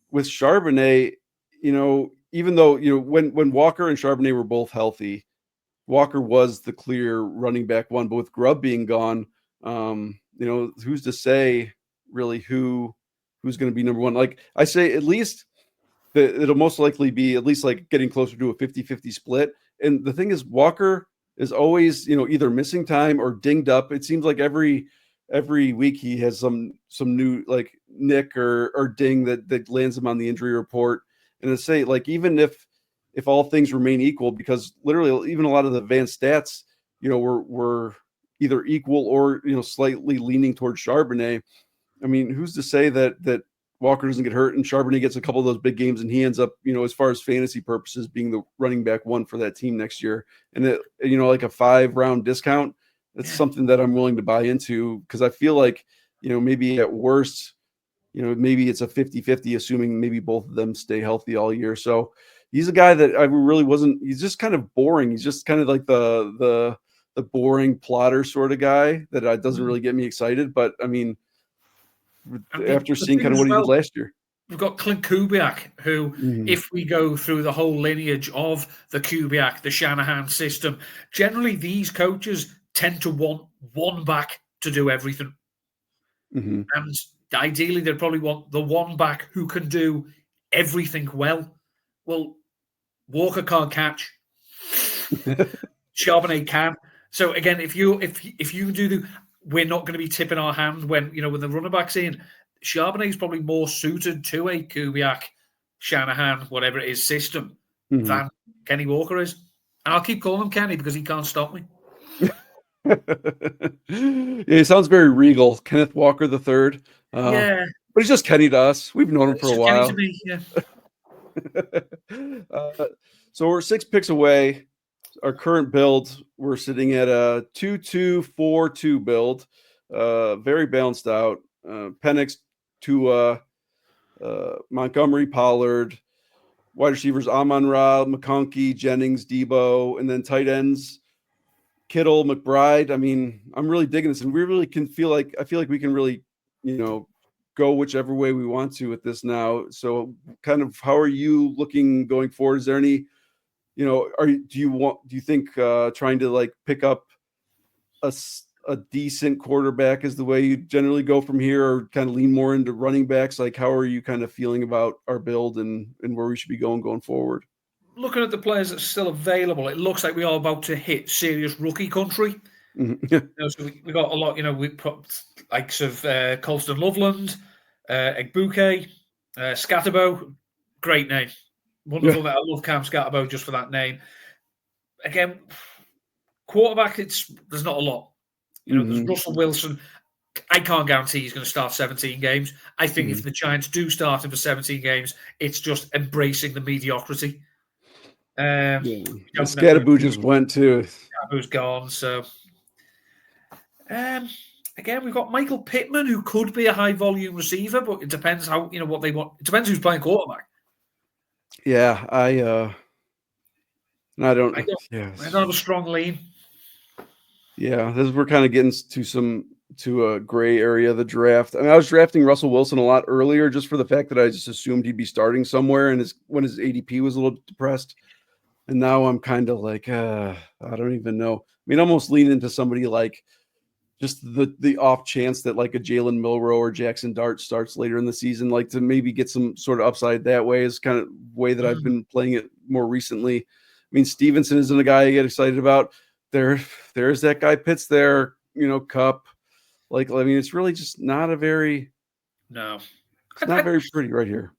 with Charbonnet, even though, when Walker and Charbonnet were both healthy, Walker was the clear running back one, but with Grubb being gone, who's to say really who's going to be number one? Like I say, at least it'll most likely be at least like getting closer to a 50-50 split. And the thing is, Walker is always, either missing time or dinged up. It seems like every week he has some new like nick or ding that lands him on the injury report. And to say, like, even if all things remain equal, because literally even a lot of the advanced stats, were either equal or, slightly leaning towards Charbonnet. I mean, who's to say that Walker doesn't get hurt and Charbonnet gets a couple of those big games and he ends up, as far as fantasy purposes, being the running back one for that team next year. And like a 5-round discount, that's something that I'm willing to buy into, because I feel like, maybe at worst, maybe it's a 50-50, assuming maybe both of them stay healthy all year. So he's a guy that I really wasn't, he's just kind of boring. He's just kind of like the boring plotter sort of guy that doesn't really get me excited. But I mean, after seeing kind of what he did last year. We've got Clint Kubiak, who, if we go through the whole lineage of the Kubiak, the Shanahan system, generally these coaches tend to want one back to do everything. Mm-hmm. And ideally, they'd probably want the one back who can do everything well. Well, Walker can't catch. Charbonnet can. So again, if you do we're not going to be tipping our hand when the running back's in. Charbonnet is probably more suited to a Kubiak, Shanahan, whatever it is, system than Kenny Walker is. And I'll keep calling him Kenny because he can't stop me. Yeah, he sounds very regal. Kenneth Walker III. Yeah. But he's just Kenny to us. We've known him for a while. Kenny to me, yeah. So we're 6 picks away. Our current build, we're sitting at a 2-2-4-2 build. Very balanced out. Penix, Tua, Montgomery, Pollard, wide receivers Amon-Ra, McConkey, Jennings, Debo, and then tight ends Kittle, McBride. I mean, I'm really digging this, and we really I feel like we can really, go whichever way we want to with this now. So kind of how are you looking going forward? Is there any, do you think trying to like pick up a decent quarterback is the way you generally go from here, or kind of lean more into running backs? Like, how are you kind of feeling about our build and where we should be going forward? Looking at the players that's still available, it looks like we are about to hit serious rookie country. So we got a lot. We put likes of Colston Loveland, Egbuke, Scatterbo. Great name, wonderful. I love Cam Scatterbo just for that name. Again, quarterback. There's not a lot. There's Russell Wilson. I can't guarantee he's going to start 17 games. I think if the Giants do start him for 17 games, it's just embracing the mediocrity. Scatterboo just went too. Scatterboo's gone. So, again, we've got Michael Pittman, who could be a high volume receiver, but it depends what they want. It depends who's playing quarterback. Yeah, I don't have a strong lean. Yeah, we're kind of getting to a gray area of the draft. I mean, I was drafting Russell Wilson a lot earlier just for the fact that I just assumed he'd be starting somewhere, and when his ADP was a little depressed. And now I'm kind of like, I don't even know. I mean, almost lean into somebody like just the off chance that like a Jalen Milroe or Jackson Dart starts later in the season, like to maybe get some sort of upside that way is kind of way that I've been playing it more recently. I mean, Stevenson isn't a guy I get excited about. There's that guy Pitts there, Cup. Like, I mean, it's really just not a very it's not very pretty right here.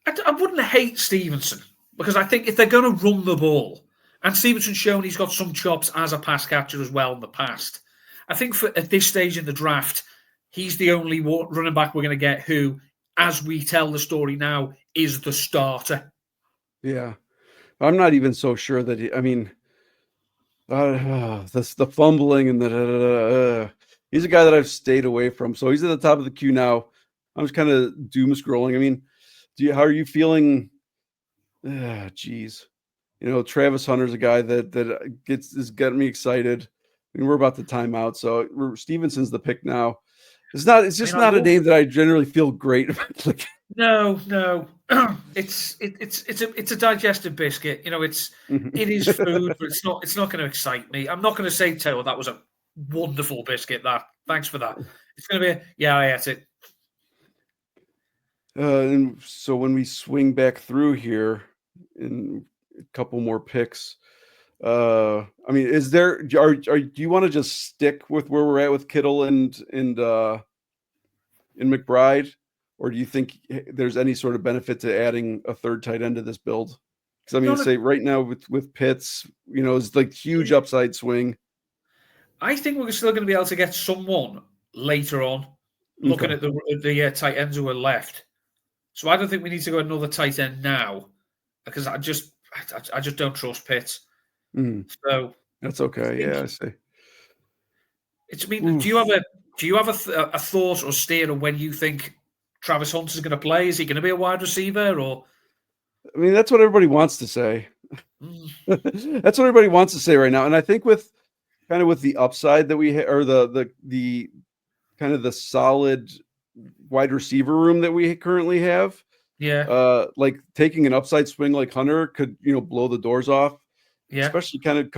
I wouldn't hate Stevenson because I think if they're going to run the ball, and Stevenson's shown he's got some chops as a pass catcher as well in the past. I think at this stage in the draft, he's the only running back we're going to get who, as we tell the story now, is the starter. Yeah. I'm not even so sure that the fumbling and he's a guy that I've stayed away from. So he's at the top of the queue now. I'm just kind of doom scrolling. I mean, how are you feeling? Geez. Travis Hunter's a guy that has gotten me excited. I mean, we're about to time out. So Stevenson's the pick now. It's just not a name that I generally feel great about. No. It's a digestive biscuit. It is food, but it's not going to excite me. I'm not going to say, Taylor, that was a wonderful biscuit. Thanks for that. It's going to be I ate it. And so when we swing back through here in a couple more picks, I mean, do you want to just stick with where we're at with Kittle and McBride, or do you think there's any sort of benefit to adding a third tight end to this build? Because I mean, say right now with Pitts, it's like huge upside swing. I think we're still going to be able to get someone later on, looking at the tight ends who are left. So I don't think we need to go another tight end now, because I just don't trust Pitts. So that's okay. Yeah, I see. Do you have a thought or steer of when you think Travis Hunt is going to play? Is he going to be a wide receiver, or? I mean, that's what everybody wants to say. That's what everybody wants to say right now, and I think with the upside that we or the kind of the solid wide receiver room that we currently have. Yeah. Like taking an upside swing like Hunter could, blow the doors off. Yeah. Especially kind of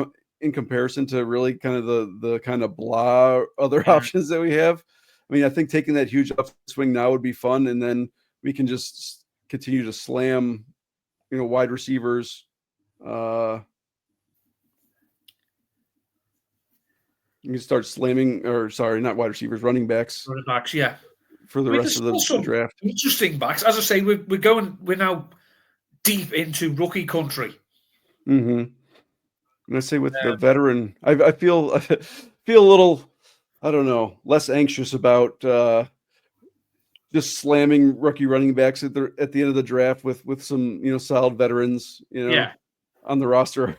in comparison to really kind of the kind of blah other options that we have. I mean, I think taking that huge upswing now would be fun, and then we can just continue to slam, wide receivers. You can start slamming, not wide receivers, running backs. Running backs, yeah. For the rest of the draft. Interesting backs. As I say, we're now deep into rookie country. And I say with the veteran, I feel a little, I don't know, less anxious about just slamming rookie running backs at the end of the draft with some solid veterans on the roster.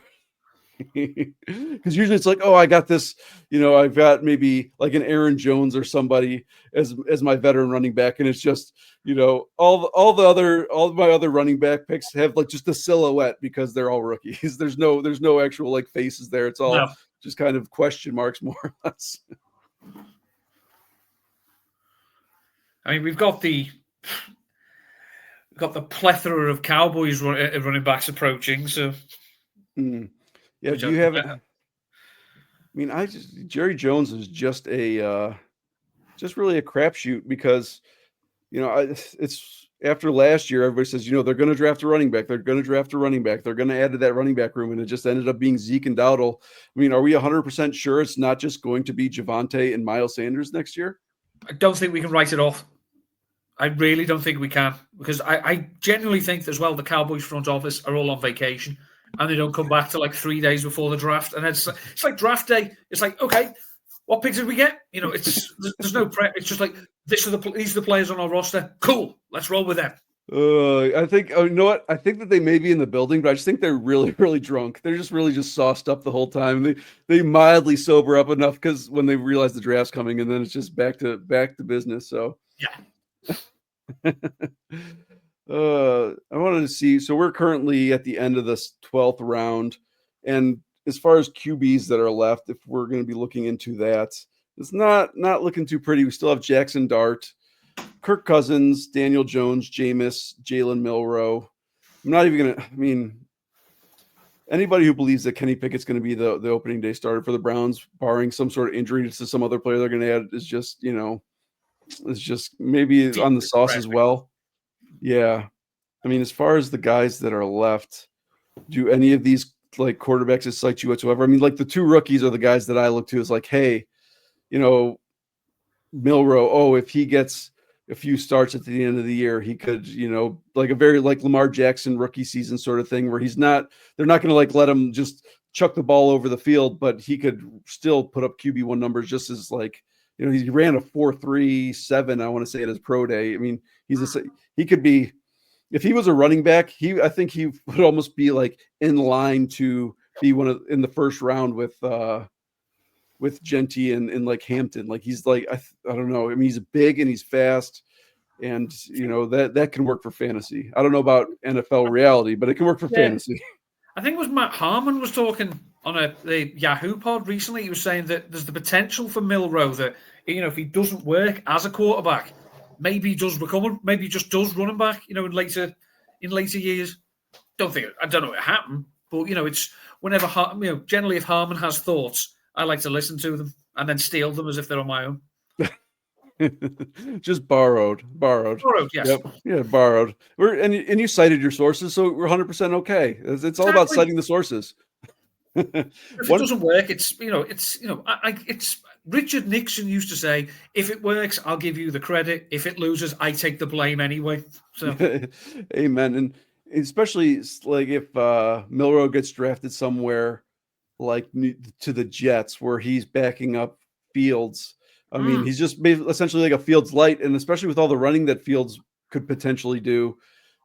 Because usually it's like, oh, I got this, I've got maybe like an Aaron Jones or somebody as my veteran running back, and it's just all my other running back picks have like just a silhouette because they're all rookies. There's no actual like faces there. It's all just kind of question marks more or less. I mean, we've got the plethora of Cowboys running backs approaching, so. Yeah, do you have it? I mean, Jerry Jones is just really a crapshoot because it's after last year, everybody says, they're going to draft a running back. They're going to draft a running back. They're going to add to that running back room. And it just ended up being Zeke and Dowdle. I mean, are we 100% sure it's not just going to be Javonte and Miles Sanders next year? I don't think we can write it off. I really don't think we can, because I genuinely think as well the Cowboys front office are all on vacation and they don't come back to like 3 days before the draft. And it's like draft day. It's like, okay, what picks did we get? There's no prep. It's just like, these are the players on our roster. Cool. Let's roll with them. I think, you know what? I think that they may be in the building, but I just think they're really, really drunk. They're just really just sauced up the whole time. They mildly sober up enough because when they realize the draft's coming, and then it's just back to business. So yeah. I wanted to see. So we're currently at the end of this 12th round, and as far as QBs that are left, if we're going to be looking into that, it's not looking too pretty. We still have Jackson Dart, Kirk Cousins, Daniel Jones, Jameis, Jalen Milroe. I'm not even going to, I mean, anybody who believes that Kenny Pickett's going to be the opening day starter for the Browns, barring some sort of injury to some other player they're going to add, is just, it's just maybe on the sauce as well. Yeah. I mean, as far as the guys that are left, do any of these like quarterbacks excite you whatsoever? I mean, like the two rookies are the guys that I look to as like, hey, Milroe, if he gets a few starts at the end of the year, he could, like a very like Lamar Jackson rookie season sort of thing where they're not going to like let him just chuck the ball over the field, but he could still put up QB1 numbers just as like, he ran a 4.37, I want to say, at his pro day. I mean, he could be, if he was a running back, I think he would almost be like in line to be in the first round with Genty and like Hampton. Like he's like, I don't know. I mean, he's big and he's fast, and that can work for fantasy. I don't know about NFL reality, but it can work for fantasy. I think it was Matt Harmon was talking on the Yahoo pod recently. He was saying that there's the potential for Milroe that, if he doesn't work as a quarterback, maybe he does become, maybe he just does running back, in later years. I don't know what happened, but it's whenever, generally if Harmon has thoughts, I like to listen to them and then steal them as if they're on my own. Just borrowed. Yes. Yep. Yeah, borrowed. And you cited your sources, so we're 100% okay. It's all about citing the sources. If it doesn't work, it's Richard Nixon used to say, if it works, I'll give you the credit. If it loses, I take the blame anyway. So, amen. And especially like if Milroe gets drafted somewhere like to the Jets where he's backing up Fields. I mean, he's just essentially like a Fields light, and especially with all the running that Fields could potentially do.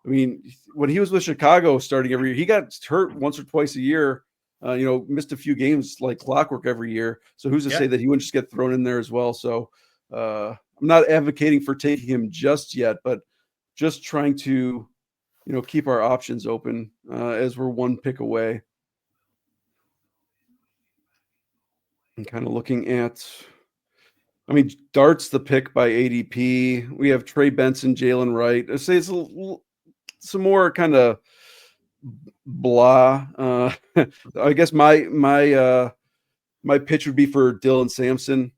I mean, when he was with Chicago starting every year, he got hurt once or twice a year. Missed a few games like clockwork every year. So who's to say that he wouldn't just get thrown in there as well? So I'm not advocating for taking him just yet, but just trying to, keep our options open as we're one pick away. I'm kind of looking at, Dart's the pick by ADP. We have Trey Benson, Jalen Wright. I say it's some more kind of blah. I guess my pitch would be for Dylan Sampson.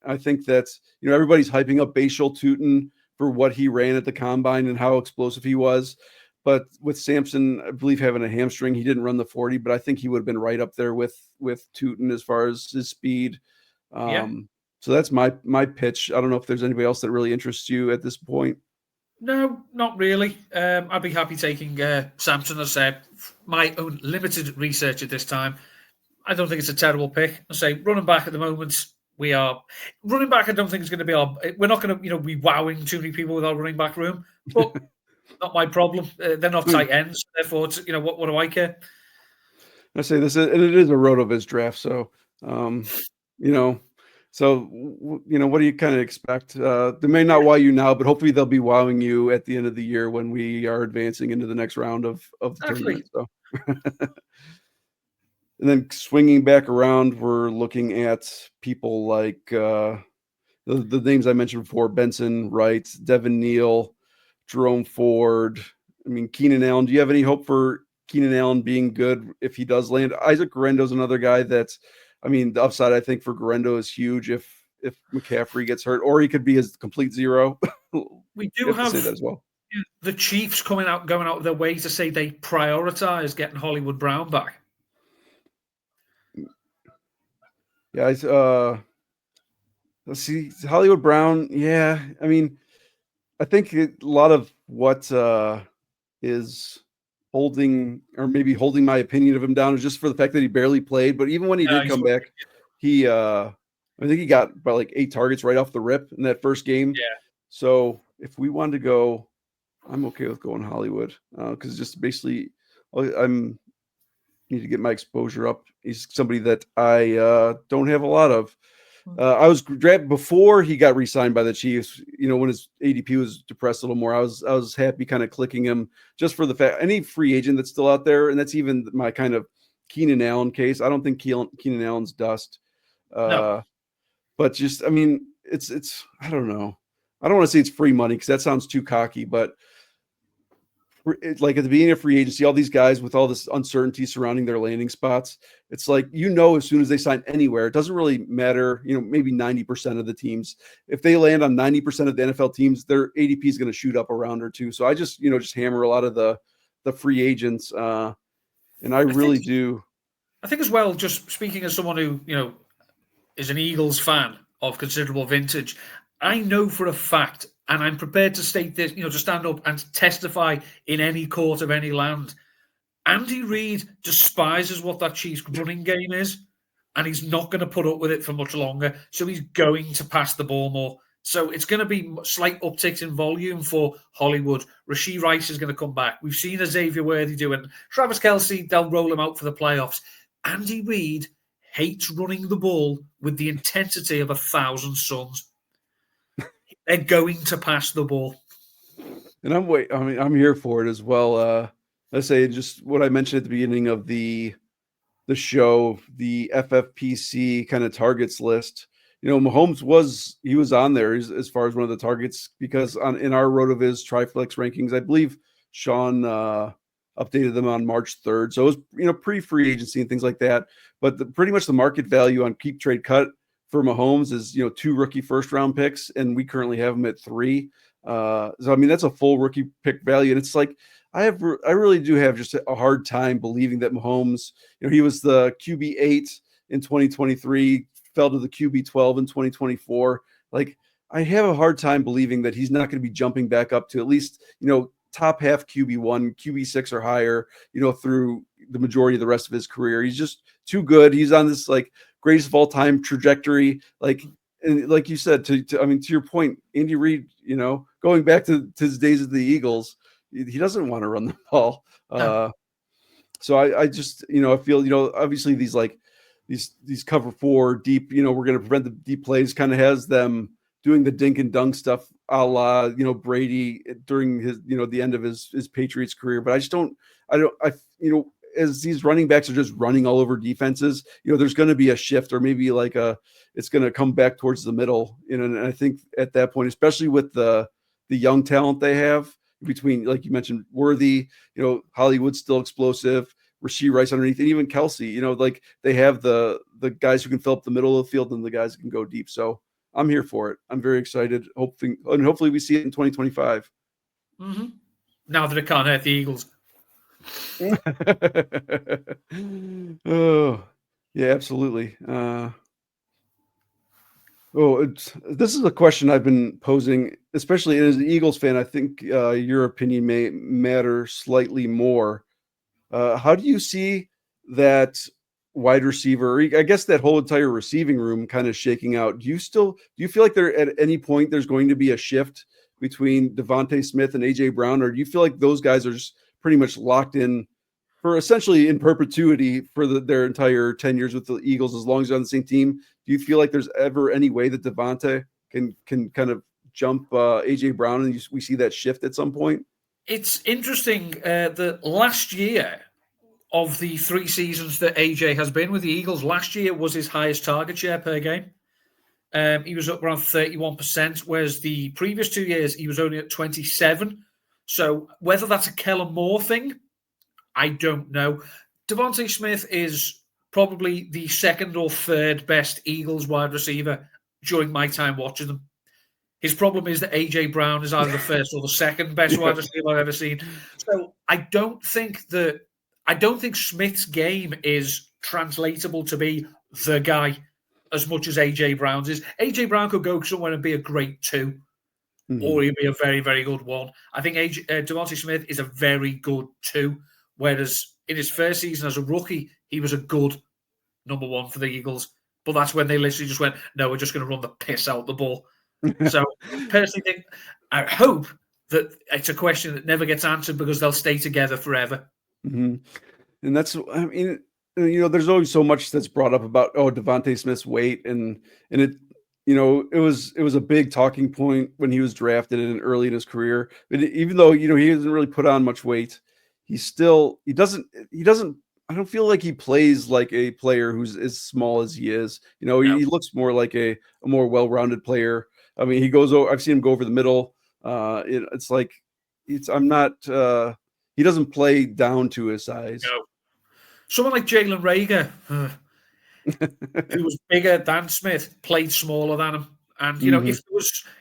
I think that's, everybody's hyping up Bashal Tutin for what he ran at the combine and how explosive he was. But with Sampson, I believe having a hamstring, he didn't run the 40, but I think he would have been right up there with Tutin as far as his speed. So that's my pitch. I don't know if there's anybody else that really interests you at this point. No, not really. I'd be happy taking Sampson. As I said, my own limited research at this time. I don't think it's a terrible pick. I say running back at the moment, we are running back. I don't think it's going to be we're not going to be wowing too many people with our running back room, but not my problem. They're not tight ends, therefore, it's, what do I care? I say this, and it is a RotoViz draft, so So, what do you kind of expect? They may not wow you now, but hopefully they'll be wowing you at the end of the year when we are advancing into the next round of the tournament. So. And then swinging back around, we're looking at people like the names I mentioned before: Benson, Wright, Devin Neal, Jerome Ford. I mean, Keenan Allen. Do you have any hope for Keenan Allen being good if he does land? Isaac Guerendo's another guy that's, the upside I think for Guerendo is huge if McCaffrey gets hurt, or he could be his complete zero. We do you have have to say that as well. the Chiefs going out of their way to say they prioritize getting Hollywood Brown back. Yeah, let's see, Hollywood Brown. Yeah, I mean, I think a lot of what is maybe holding my opinion of him down is just for the fact that he barely played. But even when he did come back, he I think he got about like 8 targets right off the rip in that first game. Yeah. So if we wanted to go, I'm okay with going Hollywood because just basically I'm need to get my exposure up. He's somebody that I don't have a lot of. I was drafted before he got re-signed by the Chiefs. When his ADP was depressed a little more, I was happy kind of clicking him just for the fact any free agent that's still out there, and that's even my kind of Keenan Allen case. I don't think Keenan Allen's dust. No. But just, I mean, it's I don't know. I don't want to say it's free money because that sounds too cocky, but like at the beginning of free agency, all these guys with all this uncertainty surrounding their landing spots, it's like, as soon as they sign anywhere, it doesn't really matter, maybe 90% of the teams. If they land on 90% of the NFL teams, their ADP is going to shoot up a round or two. So I just hammer a lot of the free agents. And I really do. I think as well, just speaking as someone who, is an Eagles fan of considerable vintage, I know for a fact, and I'm prepared to state this, to stand up and testify in any court of any land. Andy Reid despises what that Chiefs running game is, and he's not going to put up with it for much longer. So he's going to pass the ball more. So it's going to be slight upticks in volume for Hollywood. Rashee Rice is going to come back. We've seen Xavier Worthy do it. Travis Kelce, they'll roll him out for the playoffs. Andy Reid hates running the ball with the intensity of 1,000 suns. They're going to pass the ball. And I'm here for it as well. Let's say just what I mentioned at the beginning of the show, the FFPC kind of targets list. Mahomes was on there as far as one of the targets because in our RotoViz Triflex rankings, I believe Sean updated them on March 3rd. So it was pre-free agency and things like that. But pretty much the market value on keep trade cut for Mahomes is 2 rookie first round picks, and we currently have him at 3. So I mean that's a full rookie pick value, and it's like I really do have just a hard time believing that Mahomes, he was the QB 8 in 2023, fell to the QB 12 in 2024. Like I have a hard time believing that he's not going to be jumping back up to at least top half QB 1, QB 6 or higher, through the majority of the rest of his career. He's just too good. He's on this like greatest of all time trajectory. And like you said, to your point, Andy Reid, going back to his days of the Eagles, he doesn't want to run the ball. No. So I just, I feel, obviously these cover 4 deep, we're going to prevent the deep plays, kind of has them doing the dink and dunk stuff a la, Brady during his, the end of his Patriots career. But as these running backs are just running all over defenses, there's going to be a shift or maybe it's going to come back towards the middle. And I think at that point, especially with the young talent they have between, like you mentioned, Worthy, Hollywood's still explosive, Rashee Rice underneath, and even Kelce, they have the guys who can fill up the middle of the field and the guys who can go deep. So I'm here for it. I'm very excited. Hopefully we see it in 2025. Mm-hmm. Now that it can't hurt the Eagles. Oh, yeah, absolutely. This is a question I've been posing, especially as an Eagles fan. I think your opinion may matter slightly more. How do you see that wide receiver, or I guess that whole entire receiving room kind of shaking out? Do you feel like there at any point there's going to be a shift between Devontae Smith and AJ Brown, or do you feel like those guys are just pretty much locked in for essentially in perpetuity for their entire 10 years with the Eagles, as long as they're on the same team? Do you feel like there's ever any way that Devontae can kind of jump AJ Brown and we see that shift at some point? It's interesting that last year of the 3 seasons that AJ has been with the Eagles, last year was his highest target share per game. He was up around 31%, whereas the previous 2 years he was only at 27%. So whether that's a Kellen Moore thing, I don't know. Devontae Smith is probably the 2nd or 3rd best Eagles wide receiver during my time watching them. His problem is that AJ Brown is either the first or the second best wide receiver I've ever seen. So I don't think Smith's game is translatable to be the guy as much as AJ Brown's is. AJ Brown could go somewhere and be a great 2, or he'd be a very, very good 1. I think Devontae Smith is a very good 2, whereas in his first season as a rookie, he was a good number 1 for the Eagles. But that's when they literally just went, no, we're just going to run the piss out the ball. So personally I hope that it's a question that never gets answered because they'll stay together forever. And that's, I mean, there's always so much that's brought up about, Devontae Smith's weight. And it, it was a big talking point when he was drafted and early in his career. But even though, he hasn't really put on much weight, he doesn't, I don't feel like he plays like a player who's as small as he is. He looks more like a more well-rounded player. I mean, he goes over, I've seen him go over the middle. He doesn't play down to his size. No. Someone like Jalen Reagor, who was bigger than Smith, played smaller than him. And,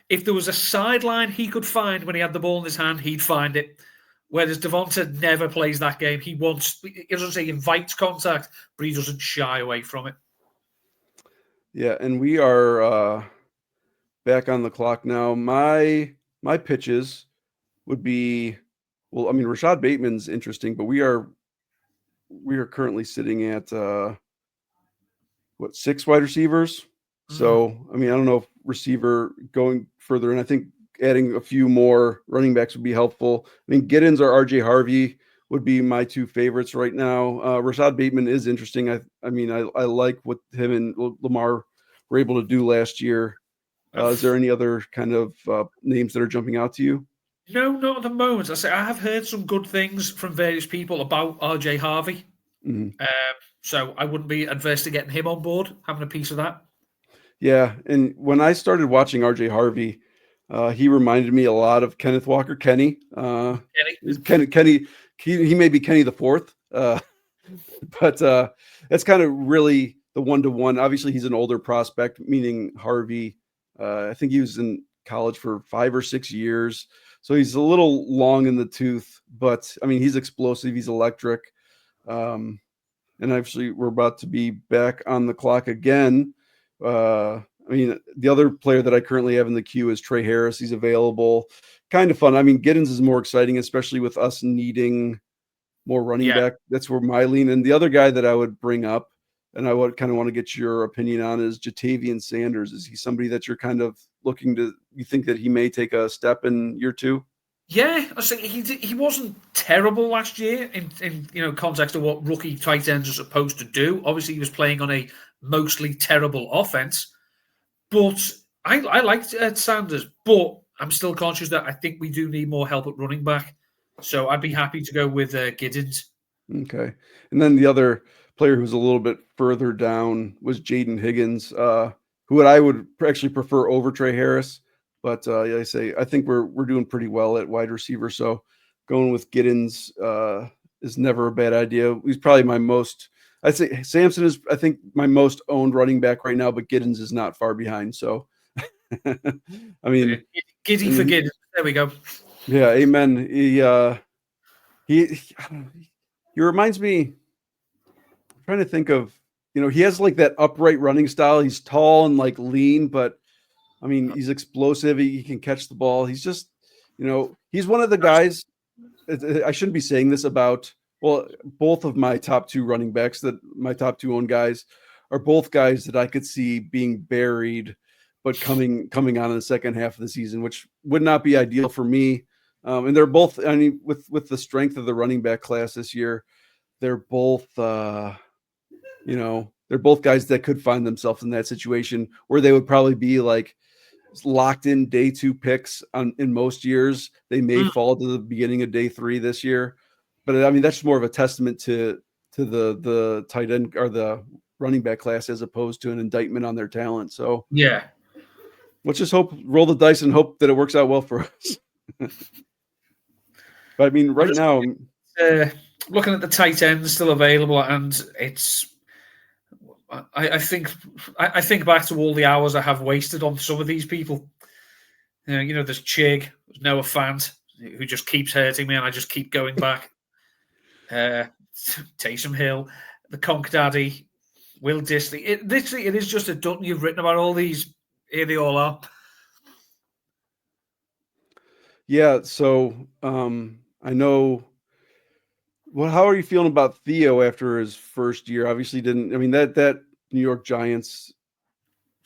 if there was a sideline he could find when he had the ball in his hand, he'd find it. Whereas Devonta never plays that game. He invites contact, but he doesn't shy away from it. Yeah, and we are back on the clock now. My pitches would be, well, I mean, Rashad Bateman's interesting, but we are currently sitting at 6 wide receivers. So, I mean, I don't know if receiver going further, and I think adding a few more running backs would be helpful. I mean, Giddens or RJ Harvey would be my 2 favorites right now. Rashad Bateman is interesting. I like what him and Lamar were able to do last year. Is there any other kind of names that are jumping out to you? No, not at the moment. I have heard some good things from various people about RJ Harvey. So I wouldn't be adverse to getting him on board, having a piece of that. Yeah, and when I started watching RJ Harvey, he reminded me a lot of Kenneth Walker. Kenny. Kenny. He may be Kenny the fourth, but that's kind of really the 1-to-1. Obviously, he's an older prospect, meaning Harvey. I think he was in college for 5 or 6 years, so he's a little long in the tooth. But I mean, he's explosive. He's electric. And actually, we're about to be back on the clock again. I mean, the other player that I currently have in the queue is Trey Harris. He's available. Kind of fun. I mean, Giddens is more exciting, especially with us needing more running back. That's where my lean. And the other guy that I would bring up, and I would kind of want to get your opinion on, is Jatavian Sanders. Is he somebody that you're kind of looking to, you think that he may take a step in year 2? Yeah, I think he wasn't terrible last year in context of what rookie tight ends are supposed to do. Obviously, he was playing on a mostly terrible offense. But I liked Sanders, but I'm still conscious that I think we do need more help at running back. So I'd be happy to go with Giddens. Okay. And then the other player who's a little bit further down was Jaden Higgins, who I would actually prefer over Trey Harris. But I think we're doing pretty well at wide receiver. So going with Giddens is never a bad idea. He's probably my most, I'd say Sampson is, I think, my most owned running back right now, but Giddens is not far behind. So, I mean, Giddy for Giddens. There we go. Yeah, amen. He reminds me. I'm trying to think of, he has like that upright running style. He's tall and like lean, but I mean, he's explosive. He can catch the ball. He's just, he's one of the guys. I shouldn't be saying this about, well, both of my top 2 running backs, that my top 2 own guys, are both guys that I could see being buried, but coming on in the second half of the season, which would not be ideal for me. And they're both, I mean, with the strength of the running back class this year, they're both, they're both guys that could find themselves in that situation where they would probably be like locked in day 2 picks in most years. They may fall to the beginning of day 3 this year. But I mean, that's more of a testament to the tight end or the running back class as opposed to an indictment on their talent. So yeah, let's just roll the dice and hope that it works out well for us. But I mean, right now, looking at the tight ends still available, and it's, I think back to all the hours I have wasted on some of these people. There's Chig, there's Noah Fant, who just keeps hurting me, and I just keep going back. Taysom Hill, the Conk Daddy, Will Disley. It is just a Dutton. You've written about all these. Here they all are. Yeah. So I know. Well, how are you feeling about Theo after his first year? Obviously, didn't. I mean, that New York Giants,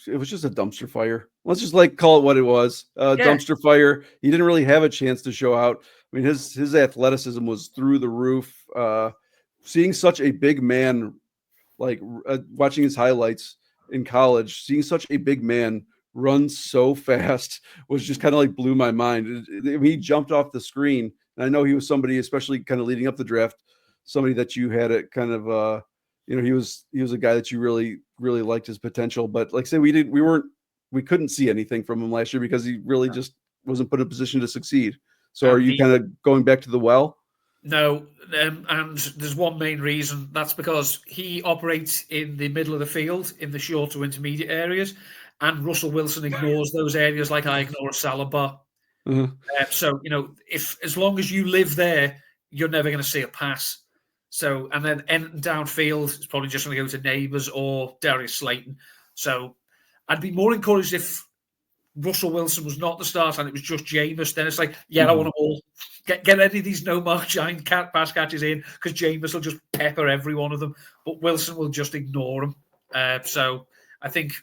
it was just a dumpster fire. Let's just call it what it was. Dumpster fire. He didn't really have a chance to show out. I mean, his athleticism was through the roof. Seeing such a big man, watching his highlights in college, seeing such a big man run so fast was just kind of blew my mind. He jumped off the screen. And I know he was somebody, especially kind of leading up the draft, somebody that you had it kind of, he was a guy that you really, really liked his potential. But like I said, we couldn't see anything from him last year because he really just wasn't put in a position to succeed. So are you kind of going back to the well? No, and there's one main reason. That's because he operates in the middle of the field, in the short to intermediate areas, and Russell Wilson ignores those areas like I ignore a salad bar. So, if as long as you live there, you're never going to see a pass. So, and then anything downfield is probably just going to go to Neighbours or Darius Slayton. So, I'd be more encouraged if Russell Wilson was not the start and it was just Jameis. Then it's I want them all. Get any of these no-mark giant pass catches in because Jameis will just pepper every one of them. But Wilson will just ignore them. So, I think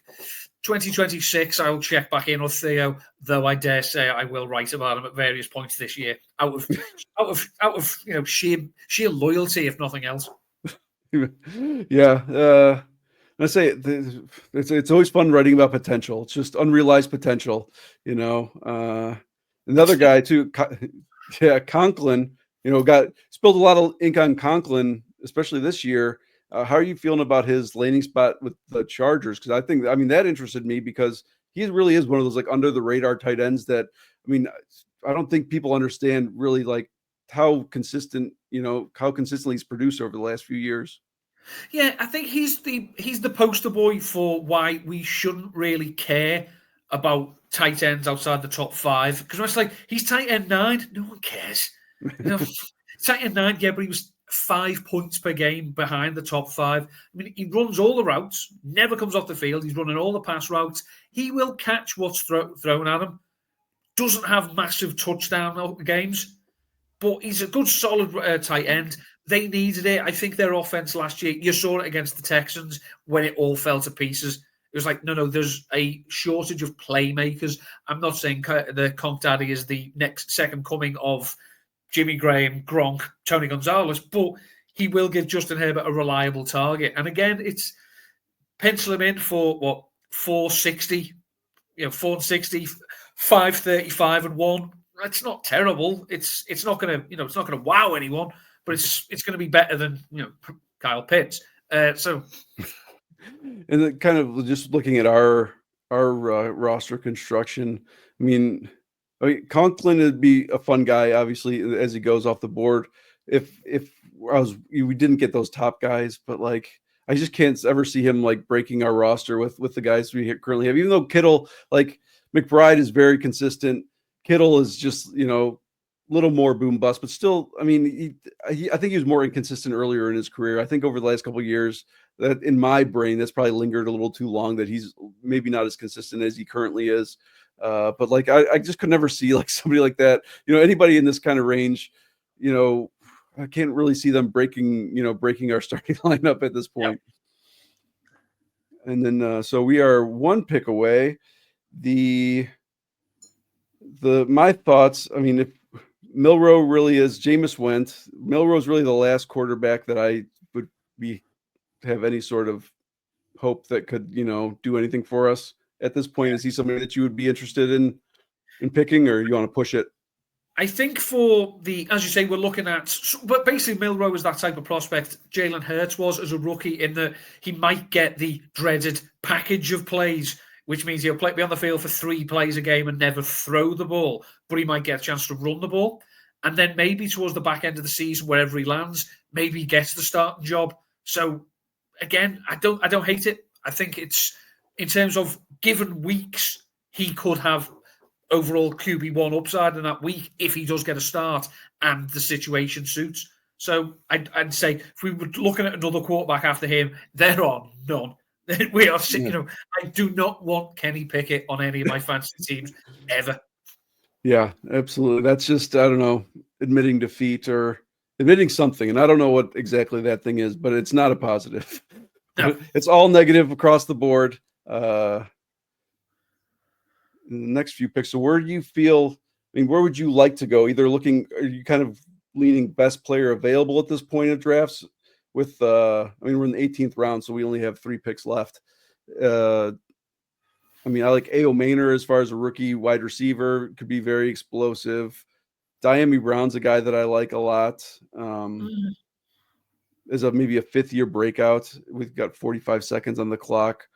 2026, I will check back in with Theo, though I dare say I will write about him at various points this year, out of sheer loyalty, if nothing else. Yeah, I say it's always fun writing about potential. It's just unrealized potential, Another guy too, Conklin. Got spilled a lot of ink on Conklin, especially this year. How are you feeling about his landing spot with the Chargers? Because that interested me because he really is one of those under the radar tight ends that, I don't think people understand really how consistent, how consistently he's produced over the last few years. Yeah, I think he's the poster boy for why we shouldn't really care about tight ends outside the top 5. Because it's he's tight end 9, no one cares. Tight end 9, yeah, but he was 5 points per game behind the top 5. He runs all the routes, never comes off the field. He's running all the pass routes. He will catch what's thrown at him. Doesn't have massive touchdown games, but he's a good, solid tight end. They needed it. I think their offense last year, you saw it against the Texans when it all fell to pieces. It was no, there's a shortage of playmakers. I'm not saying the Conk Daddy is the second coming of Jimmy Graham, Gronk, Tony Gonzalez, but he will give Justin Herbert a reliable target. And again, it's pencil him in for 460, 460, 535 and 1. It's not terrible. It's not going to, it's not going to wow anyone, but it's going to be better than, Kyle Pitts. And then kind of just looking at our roster construction, Conklin would be a fun guy, obviously, as he goes off the board. If we didn't get those top guys, but I just can't ever see him breaking our roster with the guys we currently have. Even though Kittle, McBride is very consistent, Kittle is just little more boom bust, but still, I think he was more inconsistent earlier in his career. I think over the last couple of years, that in my brain, that's probably lingered a little too long. That he's maybe not as consistent as he currently is. But I just could never see somebody like that. Anybody in this kind of range, I can't really see them breaking our starting lineup at this point. Yep. And then so we are one pick away. My thoughts. If Milroe really is, Jameis went. Milroe's really the last quarterback that I would have any sort of hope that could do anything for us. At this point, is he somebody that you would be interested in picking, or you want to push it? I think as you say, we're looking at, but basically Milroe is that type of prospect Jalen Hurts was as a rookie, in that he might get the dreaded package of plays, which means he'll be on the field for 3 plays a game and never throw the ball, but he might get a chance to run the ball. And then maybe towards the back end of the season, wherever he lands, maybe he gets the starting job. So again, I don't hate it. I think it's, in terms of given weeks, he could have overall QB1 upside in that week if he does get a start and the situation suits. So I'd say if we were looking at another quarterback after him, there are none. We are, I do not want Kenny Pickett on any of my fantasy teams ever. Yeah, absolutely. That's just, I don't know, admitting defeat or admitting something. And I don't know what exactly that thing is, but it's not a positive. No. It's all negative across the board. The next few picks. So where do you feel, where would you like to go? Either are you kind of leaning best player available at this point of drafts with, we're in the 18th round, so we only have 3 picks left. I like A.O. Maynor as far as a rookie wide receiver, could be very explosive. Diami Brown's a guy that I like a lot. As maybe a 5th-year breakout. We've got 45 seconds on the clock.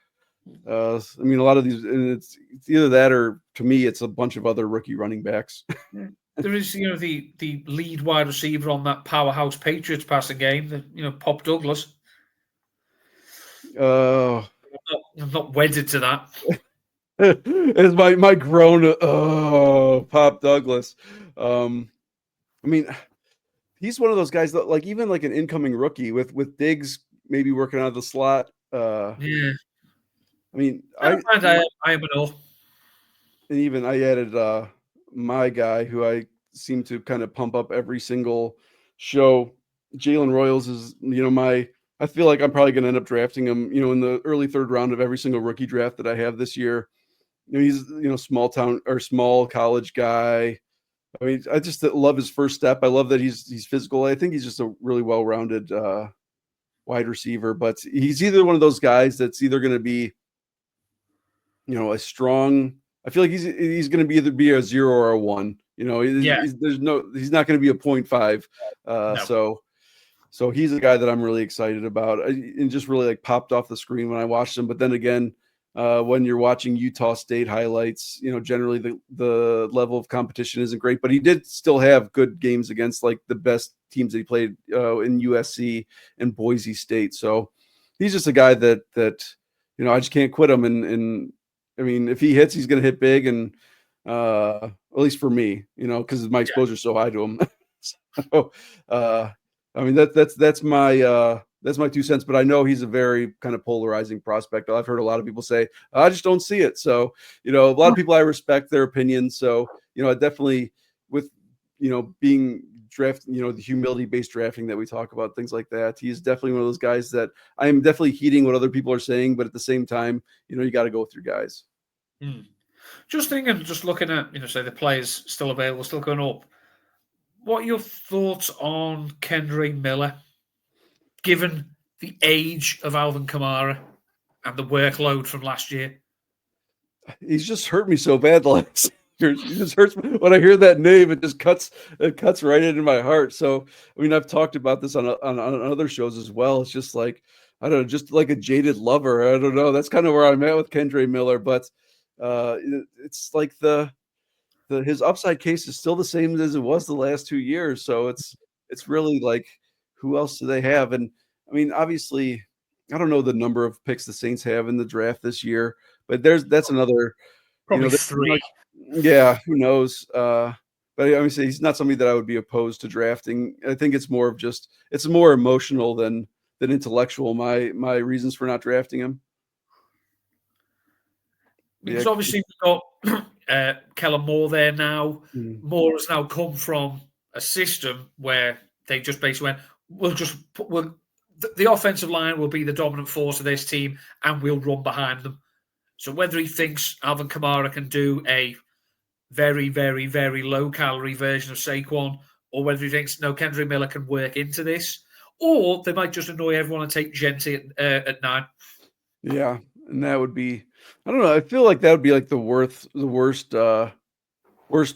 A lot of these, and it's either that or, to me, it's a bunch of other rookie running backs. There is, the lead wide receiver on that powerhouse Patriots passing game, Pop Douglas. I'm not wedded to that. As my grown Pop Douglas. He's one of those guys that, like, even like an incoming rookie with Diggs maybe working out of the slot. Yeah. I am an all. And even I added my guy who I seem to kind of pump up every single show. Jalen Royals is, I feel like I'm probably going to end up drafting him, in the early 3rd round of every single rookie draft that I have this year. He's, small town or small college guy. I just love his first step. I love that he's physical. I think he's just a really well-rounded wide receiver, but he's either one of those guys that's either going to be, a strong, I feel like he's going to either be a 0 or a 1. He's not going to be a 0.5. No. So he's a guy that I'm really excited about, and just really like popped off the screen when I watched him. But then again, when you're watching Utah State highlights, generally the level of competition isn't great, but he did still have good games against like the best teams that he played in USC and Boise State. So he's just a guy that I just can't quit him. And if he hits, he's going to hit big, and at least for me, because my exposure is so high to him. So that's my 2 cents, but I know he's a very kind of polarizing prospect. I've heard a lot of people say, I just don't see it. So, a lot of people, I respect their opinions. So, I definitely, with, being draft, the humility-based drafting that we talk about, things like that, he's definitely one of those guys that I am definitely heeding what other people are saying, but at the same time, you got to go with your guys. Just thinking, just looking at, say the players still available, still going up. What are your thoughts on Kendre Miller, given the age of Alvin Kamara and the workload from last year? He's just hurt me so bad the last year. He just hurts me. When I hear that name, it just cuts right into my heart. So, I've talked about this on other shows as well. It's just like, I don't know, just like a jaded lover. I don't know. That's kind of where I'm at with Kendre Miller, but it's like his upside case is still the same as it was the last 2 years. So it's really like, who else do they have? And obviously, I don't know the number of picks the Saints have in the draft this year, but that's another probably 3. Yeah, who knows? But obviously, he's not somebody that I would be opposed to drafting. I think it's more of just, it's more emotional than intellectual. My reasons for not drafting him. Because obviously we've got Kellen Moore there now. Moore has now come from a system where they just basically went, the offensive line will be the dominant force of this team, and we'll run behind them. So whether he thinks Alvin Kamara can do a very, very, very low-calorie version of Saquon, or whether he thinks, no, Kendre Miller can work into this, or they might just annoy everyone and take Genti at 9. Yeah, and that would be, I don't know, I feel like that would be like the worst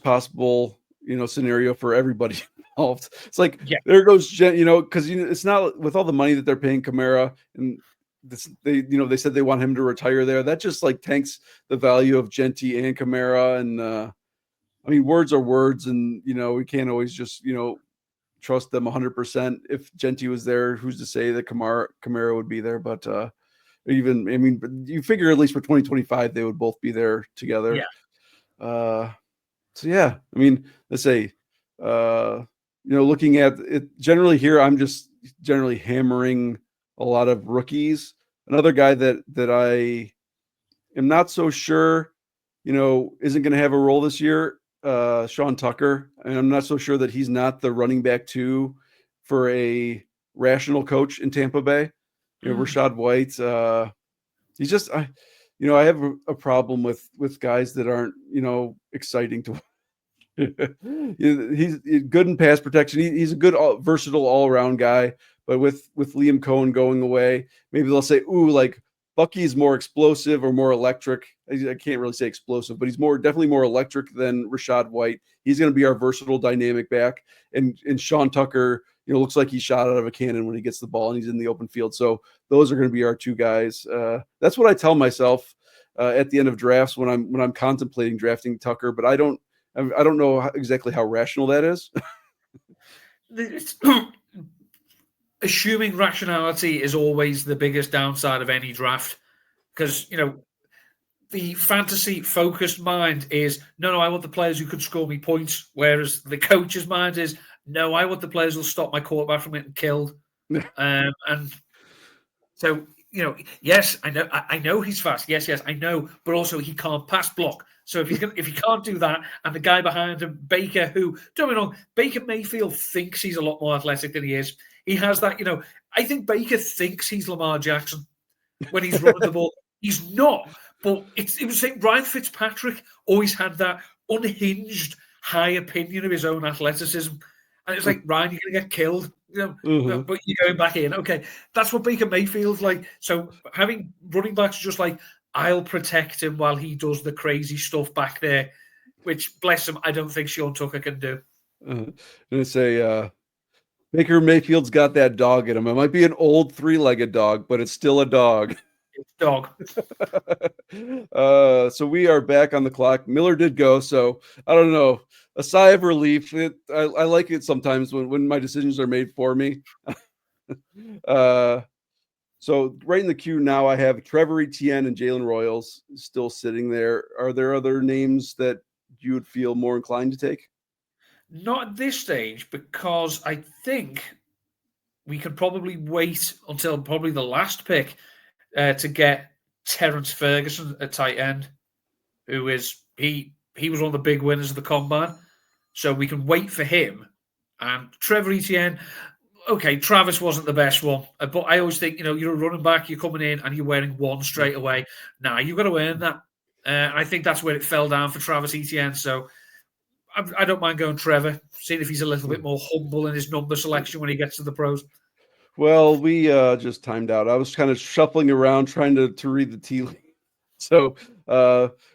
possible, scenario for everybody involved. It's like, there goes because it's not, with all the money that they're paying Kamara, and they said they want him to retire there. That just like tanks the value of Genti and Kamara. And words are words, and we can't always just trust them 100%. If Genti was there, who's to say that Kamara would be there? But you figure at least for 2025 they would both be there together. So yeah, I mean, let's say, looking at it generally here, I'm just generally hammering a lot of rookies. Another guy that I am not so sure, isn't going to have a role this year, Sean Tucker, and I'm not so sure that he's not the running back two for a rational coach in Tampa Bay. Rashad White, he's just I have a problem with guys that aren't exciting to. He's good in pass protection. He's a good versatile all around guy. But with Liam Cohen going away, maybe they'll say, "Ooh, like Bucky's more explosive or more electric." I can't really say explosive, but he's definitely more electric than Rashad White. He's going to be our versatile, dynamic back. And Sean Tucker, looks like he's shot out of a cannon when he gets the ball and he's in the open field. So those are going to be our two guys. That's what I tell myself at the end of drafts when I'm contemplating drafting Tucker. But I don't know exactly how rational that is. Assuming rationality is always the biggest downside of any draft, because the fantasy focused mind is no, I want the players who can score me points, whereas the coach's mind is no, I want the players who'll stop my quarterback from getting killed. And so yes, I know he's fast. Yes, I know, but also he can't pass block. So if he can't do that, and the guy behind him, Baker, who don't get me wrong, Baker Mayfield thinks he's a lot more athletic than he is. He has that, I think Baker thinks he's Lamar Jackson when he's running the ball. He's not, but it was like Ryan Fitzpatrick always had that unhinged high opinion of his own athleticism, and it's like, Ryan, you're gonna get killed. But you're going back in. Okay, that's what Baker Mayfield's like. So having running backs just like, I'll protect him while he does the crazy stuff back there, which, bless him, I don't think Sean Tucker can do. I'm going to say Baker Mayfield's got that dog in him. It might be an old three-legged dog, but it's still a dog. It's dog. So we are back on the clock. Miller did go, so I don't know. A sigh of relief. I like it sometimes when my decisions are made for me. So right in the queue now, I have Trevor Etienne and Jalen Royals still sitting there. Are there other names that you would feel more inclined to take? Not at this stage, because I think we could probably wait until probably the last pick to get Terrence Ferguson at tight end, who is he was one of the big winners of the combine. So we can wait for him. And Trevor Etienne, okay, Travis wasn't the best one, but I always think, you're a running back, you're coming in and you're wearing one straight away. Nah, you've got to earn that. I think that's where it fell down for Travis Etienne. So I don't mind going Trevor, seeing if he's a little bit more humble in his number selection when he gets to the pros. Well, we just timed out. I was kind of shuffling around trying to read the tea leaves. So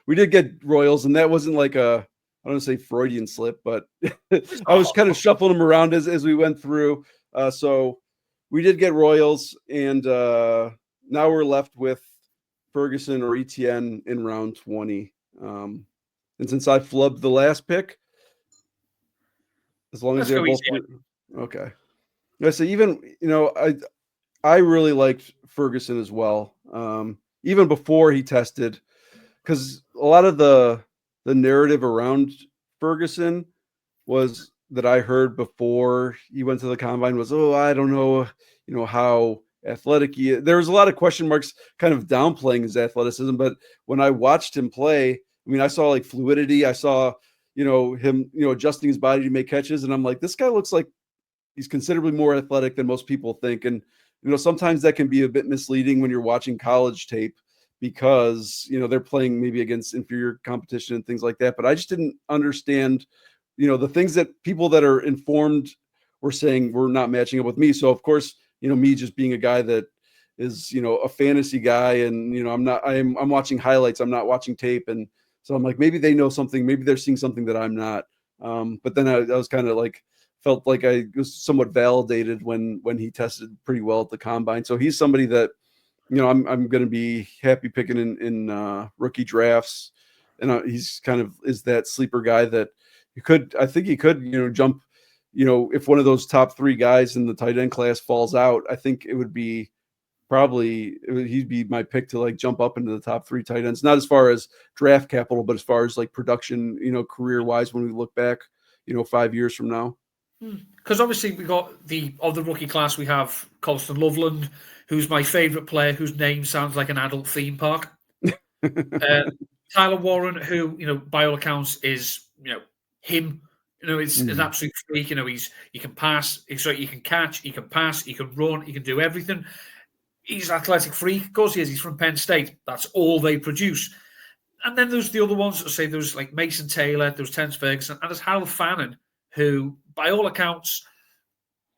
we did get Royals, and that wasn't like I don't want to say Freudian slip, but I was kind of shuffling them around as we went through. So we did get Royals, and now we're left with Ferguson or Etienne in round 20. And since I flubbed the last pick, as long as they're both okay. I say even I really liked Ferguson as well. Even before he tested, because a lot of the narrative around Ferguson was that I heard before he went to the combine was, I don't know, how athletic he is. There was a lot of question marks kind of downplaying his athleticism, but when I watched him play, I mean, I saw like fluidity. I saw, him, adjusting his body to make catches. And I'm like, this guy looks like he's considerably more athletic than most people think. And, sometimes that can be a bit misleading when you're watching college tape because, they're playing maybe against inferior competition and things like that. But I just didn't understand, the things that people that are informed were saying were not matching up with me. So of course, me just being a guy that is, a fantasy guy and, I'm watching highlights. I'm not watching tape. And so I'm like, maybe they know something, maybe they're seeing something that I'm not. But then I was kind of like, felt like I was somewhat validated when he tested pretty well at the combine. So he's somebody that, I'm going to be happy picking in rookie drafts. And he's kind of is that sleeper guy that I think he could, jump, if one of those top three guys in the tight end class falls out, I think it would be probably he'd be my pick to like jump up into the top 3 tight ends, not as far as draft capital, but as far as like production, career wise, when we look back, 5 years from now. Because obviously we got of the rookie class, we have Colston Loveland, who's my favorite player, whose name sounds like an adult theme park. Tyler Warren, who, by all accounts is, him, is an absolute freak. He can pass, he can catch, he can pass, he can run, he can do everything. He's an athletic freak. Of course he is. He's from Penn State. That's all they produce. And then there's the other ones that say there's like Mason Taylor, there's Terence Ferguson, and there's Harold Fannin, who, by all accounts,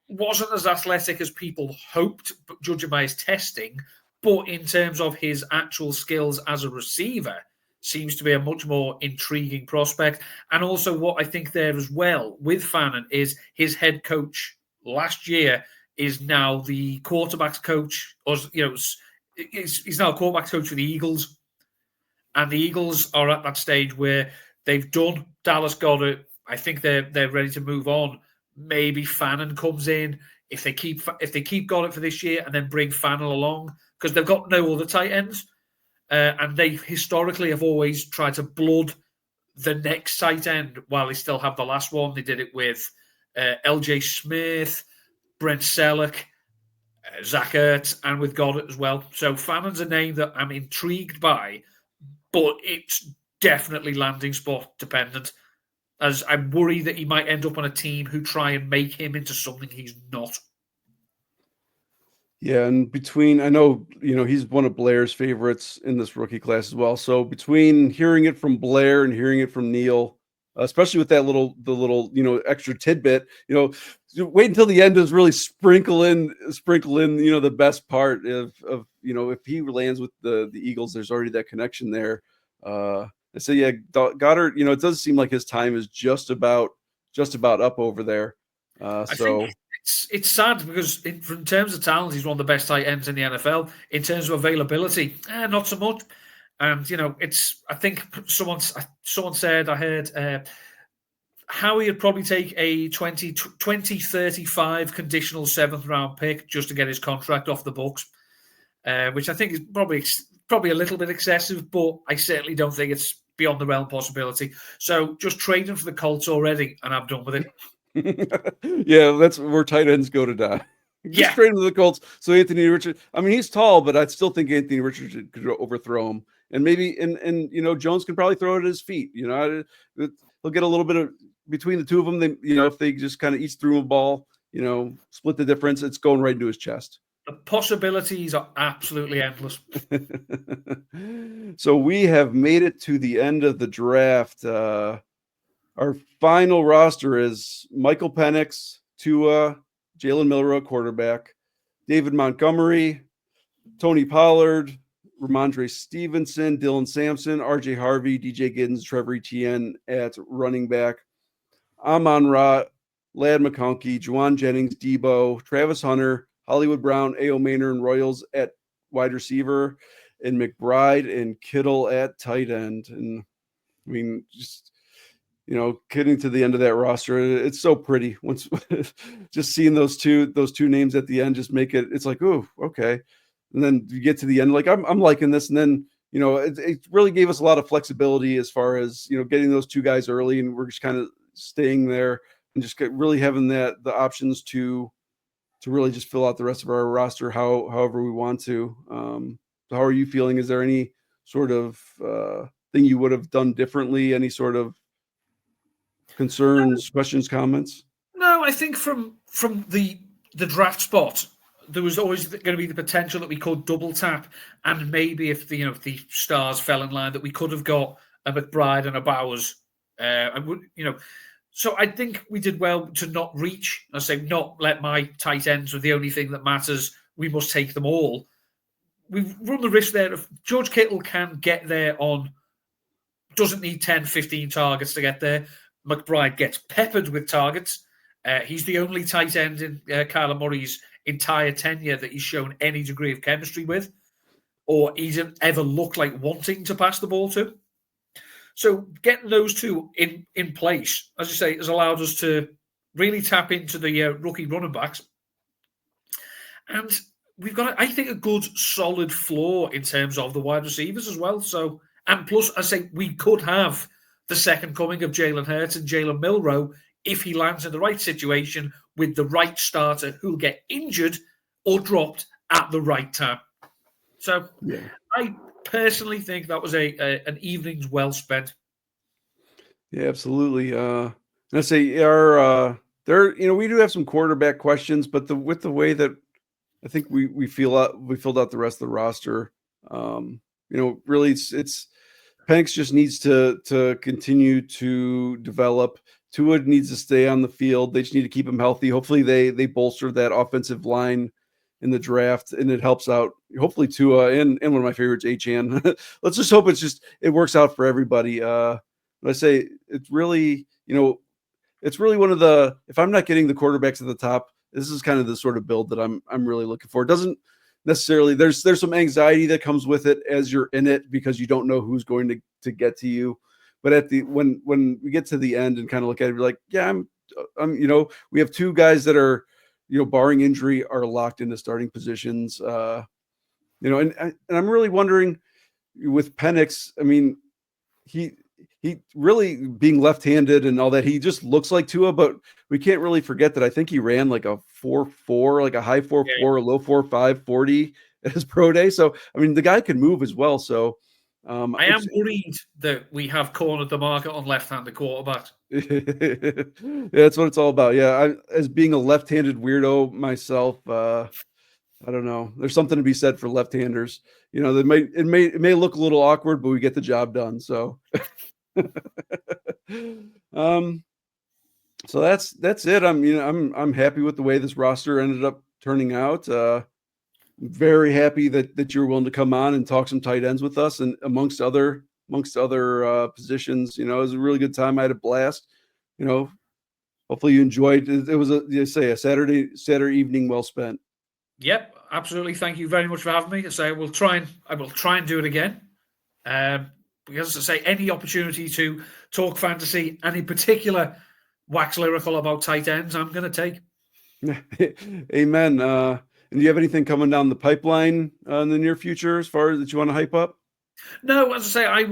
wasn't as athletic as people hoped, judging by his testing, but in terms of his actual skills as a receiver, seems to be a much more intriguing prospect. And also what I think there as well with Fannin is his head coach last year is now the quarterback's coach, or he's now a quarterback's coach for the Eagles. And the Eagles are at that stage where they've done Dallas Goedert. I think they're ready to move on. Maybe Fannin comes in if they keep Goedert for this year and then bring Fannin along, because they've got no other tight ends, and they historically have always tried to blood the next tight end while they still have the last one. They did it with L.J. Smith, Brent Selleck, Zach Ertz, and with Goddard as well. So Fannin's a name that I'm intrigued by, but it's definitely landing spot dependent, as I worry that he might end up on a team who try and make him into something he's not. Yeah, and I know, he's one of Blair's favorites in this rookie class as well. So between hearing it from Blair and hearing it from Neil, especially with the little, extra tidbit, wait until the end to really sprinkle in, the best part of if he lands with the Eagles, there's already that connection there. So yeah, Goddard, it does seem like his time is just about up over there. I think it's sad because in terms of talent, he's one of the best tight ends in the NFL. In terms of availability, not so much. And I think someone said, I heard Howie would probably take a 2035 conditional 7th round pick just to get his contract off the books, which I think is probably a little bit excessive, but I certainly don't think it's beyond the realm of possibility. So just trade him for the Colts already, and I'm done with it. Yeah, that's where tight ends go to die. Just trade him to the Colts. So Anthony Richardson, he's tall, but I still think Anthony Richardson could overthrow him. And maybe, and Jones can probably throw it at his feet. He'll get a little bit of between the two of them. They, if they just kind of each threw him a ball, split the difference, it's going right into his chest. The possibilities are absolutely endless. So we have made it to the end of the draft. Our final roster is Michael Penix, Tua, Jalen Milroe, quarterback, David Montgomery, Tony Pollard, Ramondre Stevenson, Dylan Sampson, R.J. Harvey, DJ Giddens, Trevor Etienne at running back, Amon-Ra, Ladd McConkey, Juwan Jennings, Debo, Travis Hunter, Hollywood Brown, A.O. Maynard, and Royals at wide receiver, and McBride and Kittle at tight end. And just getting to the end of that roster, it's so pretty. Once just seeing those two names at the end, just make it. It's like, oh, okay. And then you get to the end, like I'm liking this, and then it really gave us a lot of flexibility as far as getting those two guys early, and we're just kind of staying there and just really having the options to really just fill out the rest of our roster however we want to. So how are you feeling? Is there any sort of thing you would have done differently? Any sort of concerns, questions, comments? No, I think from the draft spot, there was always going to be the potential that we could double tap, and maybe if the stars fell in line, that we could have got a McBride and a Bowers. So I think we did well to not reach. I say not let my tight ends are the only thing that matters. We must take them all. We've run the risk there. If George Kittle can get there doesn't need 10, 15 targets to get there. McBride gets peppered with targets. He's the only tight end in Kyler Murray's entire tenure that he's shown any degree of chemistry with, or he's ever looked like wanting to pass the ball to. So getting those two in place, as you say, has allowed us to really tap into the rookie running backs. And we've got, I think, a good solid floor in terms of the wide receivers as well. So, and plus, I say we could have the second coming of Jalen Hurts and Jalen Milroe if he lands in the right situation with the right starter who'll get injured or dropped at the right time. So, I personally think that was an evening's well spent. Yeah, absolutely. And I say our there, we do have some quarterback questions, but with the way that I think we filled out the rest of the roster, really it's Penix just needs to continue to develop. Tua needs to stay on the field. They just need to keep him healthy. Hopefully they bolster that offensive line in the draft, and it helps out. Hopefully Tua and one of my favorites, Achan. Let's just hope it works out for everybody. But I say it's really, it's really one of the, if I'm not getting the quarterbacks at the top, this is kind of the sort of build that I'm really looking for. It doesn't necessarily, there's some anxiety that comes with it as you're in it because you don't know who's going to get to you. But when we get to the end and kind of look at it, you're like, yeah, I'm we have two guys that are, barring injury, are locked into starting positions. And I'm really wondering with Penix. I mean, he really being left-handed and all that, he just looks like Tua, but we can't really forget that I think he ran like a 4.4, like a high 4.4, a low 4.5 40 at his pro day. So I mean, the guy can move as well. So I am worried that we have cornered the market on left-handed quarterbacks. Yeah, that's what it's all about. Yeah, as being a left-handed weirdo myself, I don't know. There's something to be said for left-handers. It may look a little awkward, but we get the job done. So, so that's it. I'm happy with the way this roster ended up turning out. Very happy that you're willing to come on and talk some tight ends with us, and amongst other positions. It was a really good time. I had a blast. Hopefully you enjoyed it. It was a Saturday evening well spent. Yep, absolutely. Thank you very much for having me. I will try and do it again. Because as I say, any opportunity to talk fantasy and in particular wax lyrical about tight ends, I'm going to take. Amen. And do you have anything coming down the pipeline in the near future as far as that you want to hype up? No, as I say, I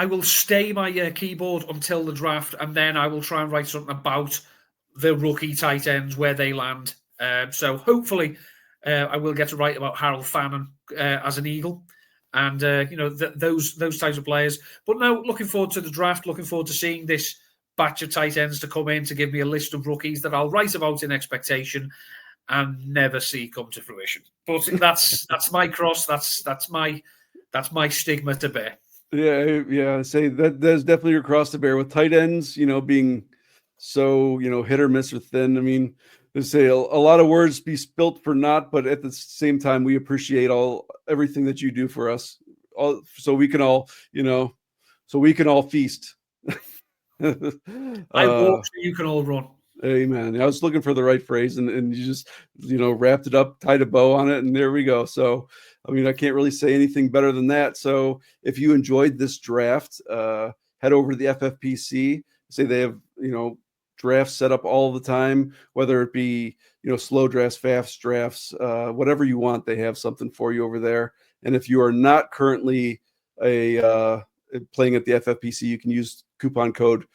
will stay my keyboard until the draft, and then I will try and write something about the rookie tight ends, where they land. So hopefully I will get to write about Harold Fannin as an Eagle, and those types of players. But no, looking forward to the draft. Looking forward to seeing this batch of tight ends to come in to give me a list of rookies that I'll write about in expectation and never see come to fruition. But that's my cross. That's my stigma to bear. Yeah. Say that's definitely your cross to bear with tight ends. Being so hit or miss or thin. I mean, they say a lot of words be spilt for naught, but at the same time, we appreciate everything that you do for us, so we can all feast. I walk so you can all run. Amen. I was looking for the right phrase, and you just wrapped it up, tied a bow on it, and there we go. So I mean, I can't really say anything better than that. So if you enjoyed this draft, head over to the FFPC. Say they have drafts set up all the time, whether it be slow drafts, fast drafts, whatever you want. They have something for you over there. And if you are not currently playing at the FFPC, you can use coupon code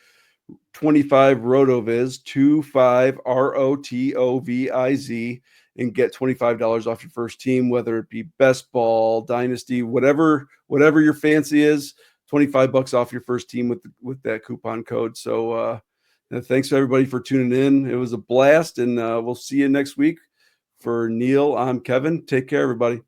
25 RotoViz, 25 RotoViz, and get $25 off your first team, whether it be best ball, dynasty, whatever your fancy is. $25 off your first team with that coupon code. So thanks to everybody for tuning in. It was a blast, and we'll see you next week. For Neil, I'm Kevin. Take care, everybody.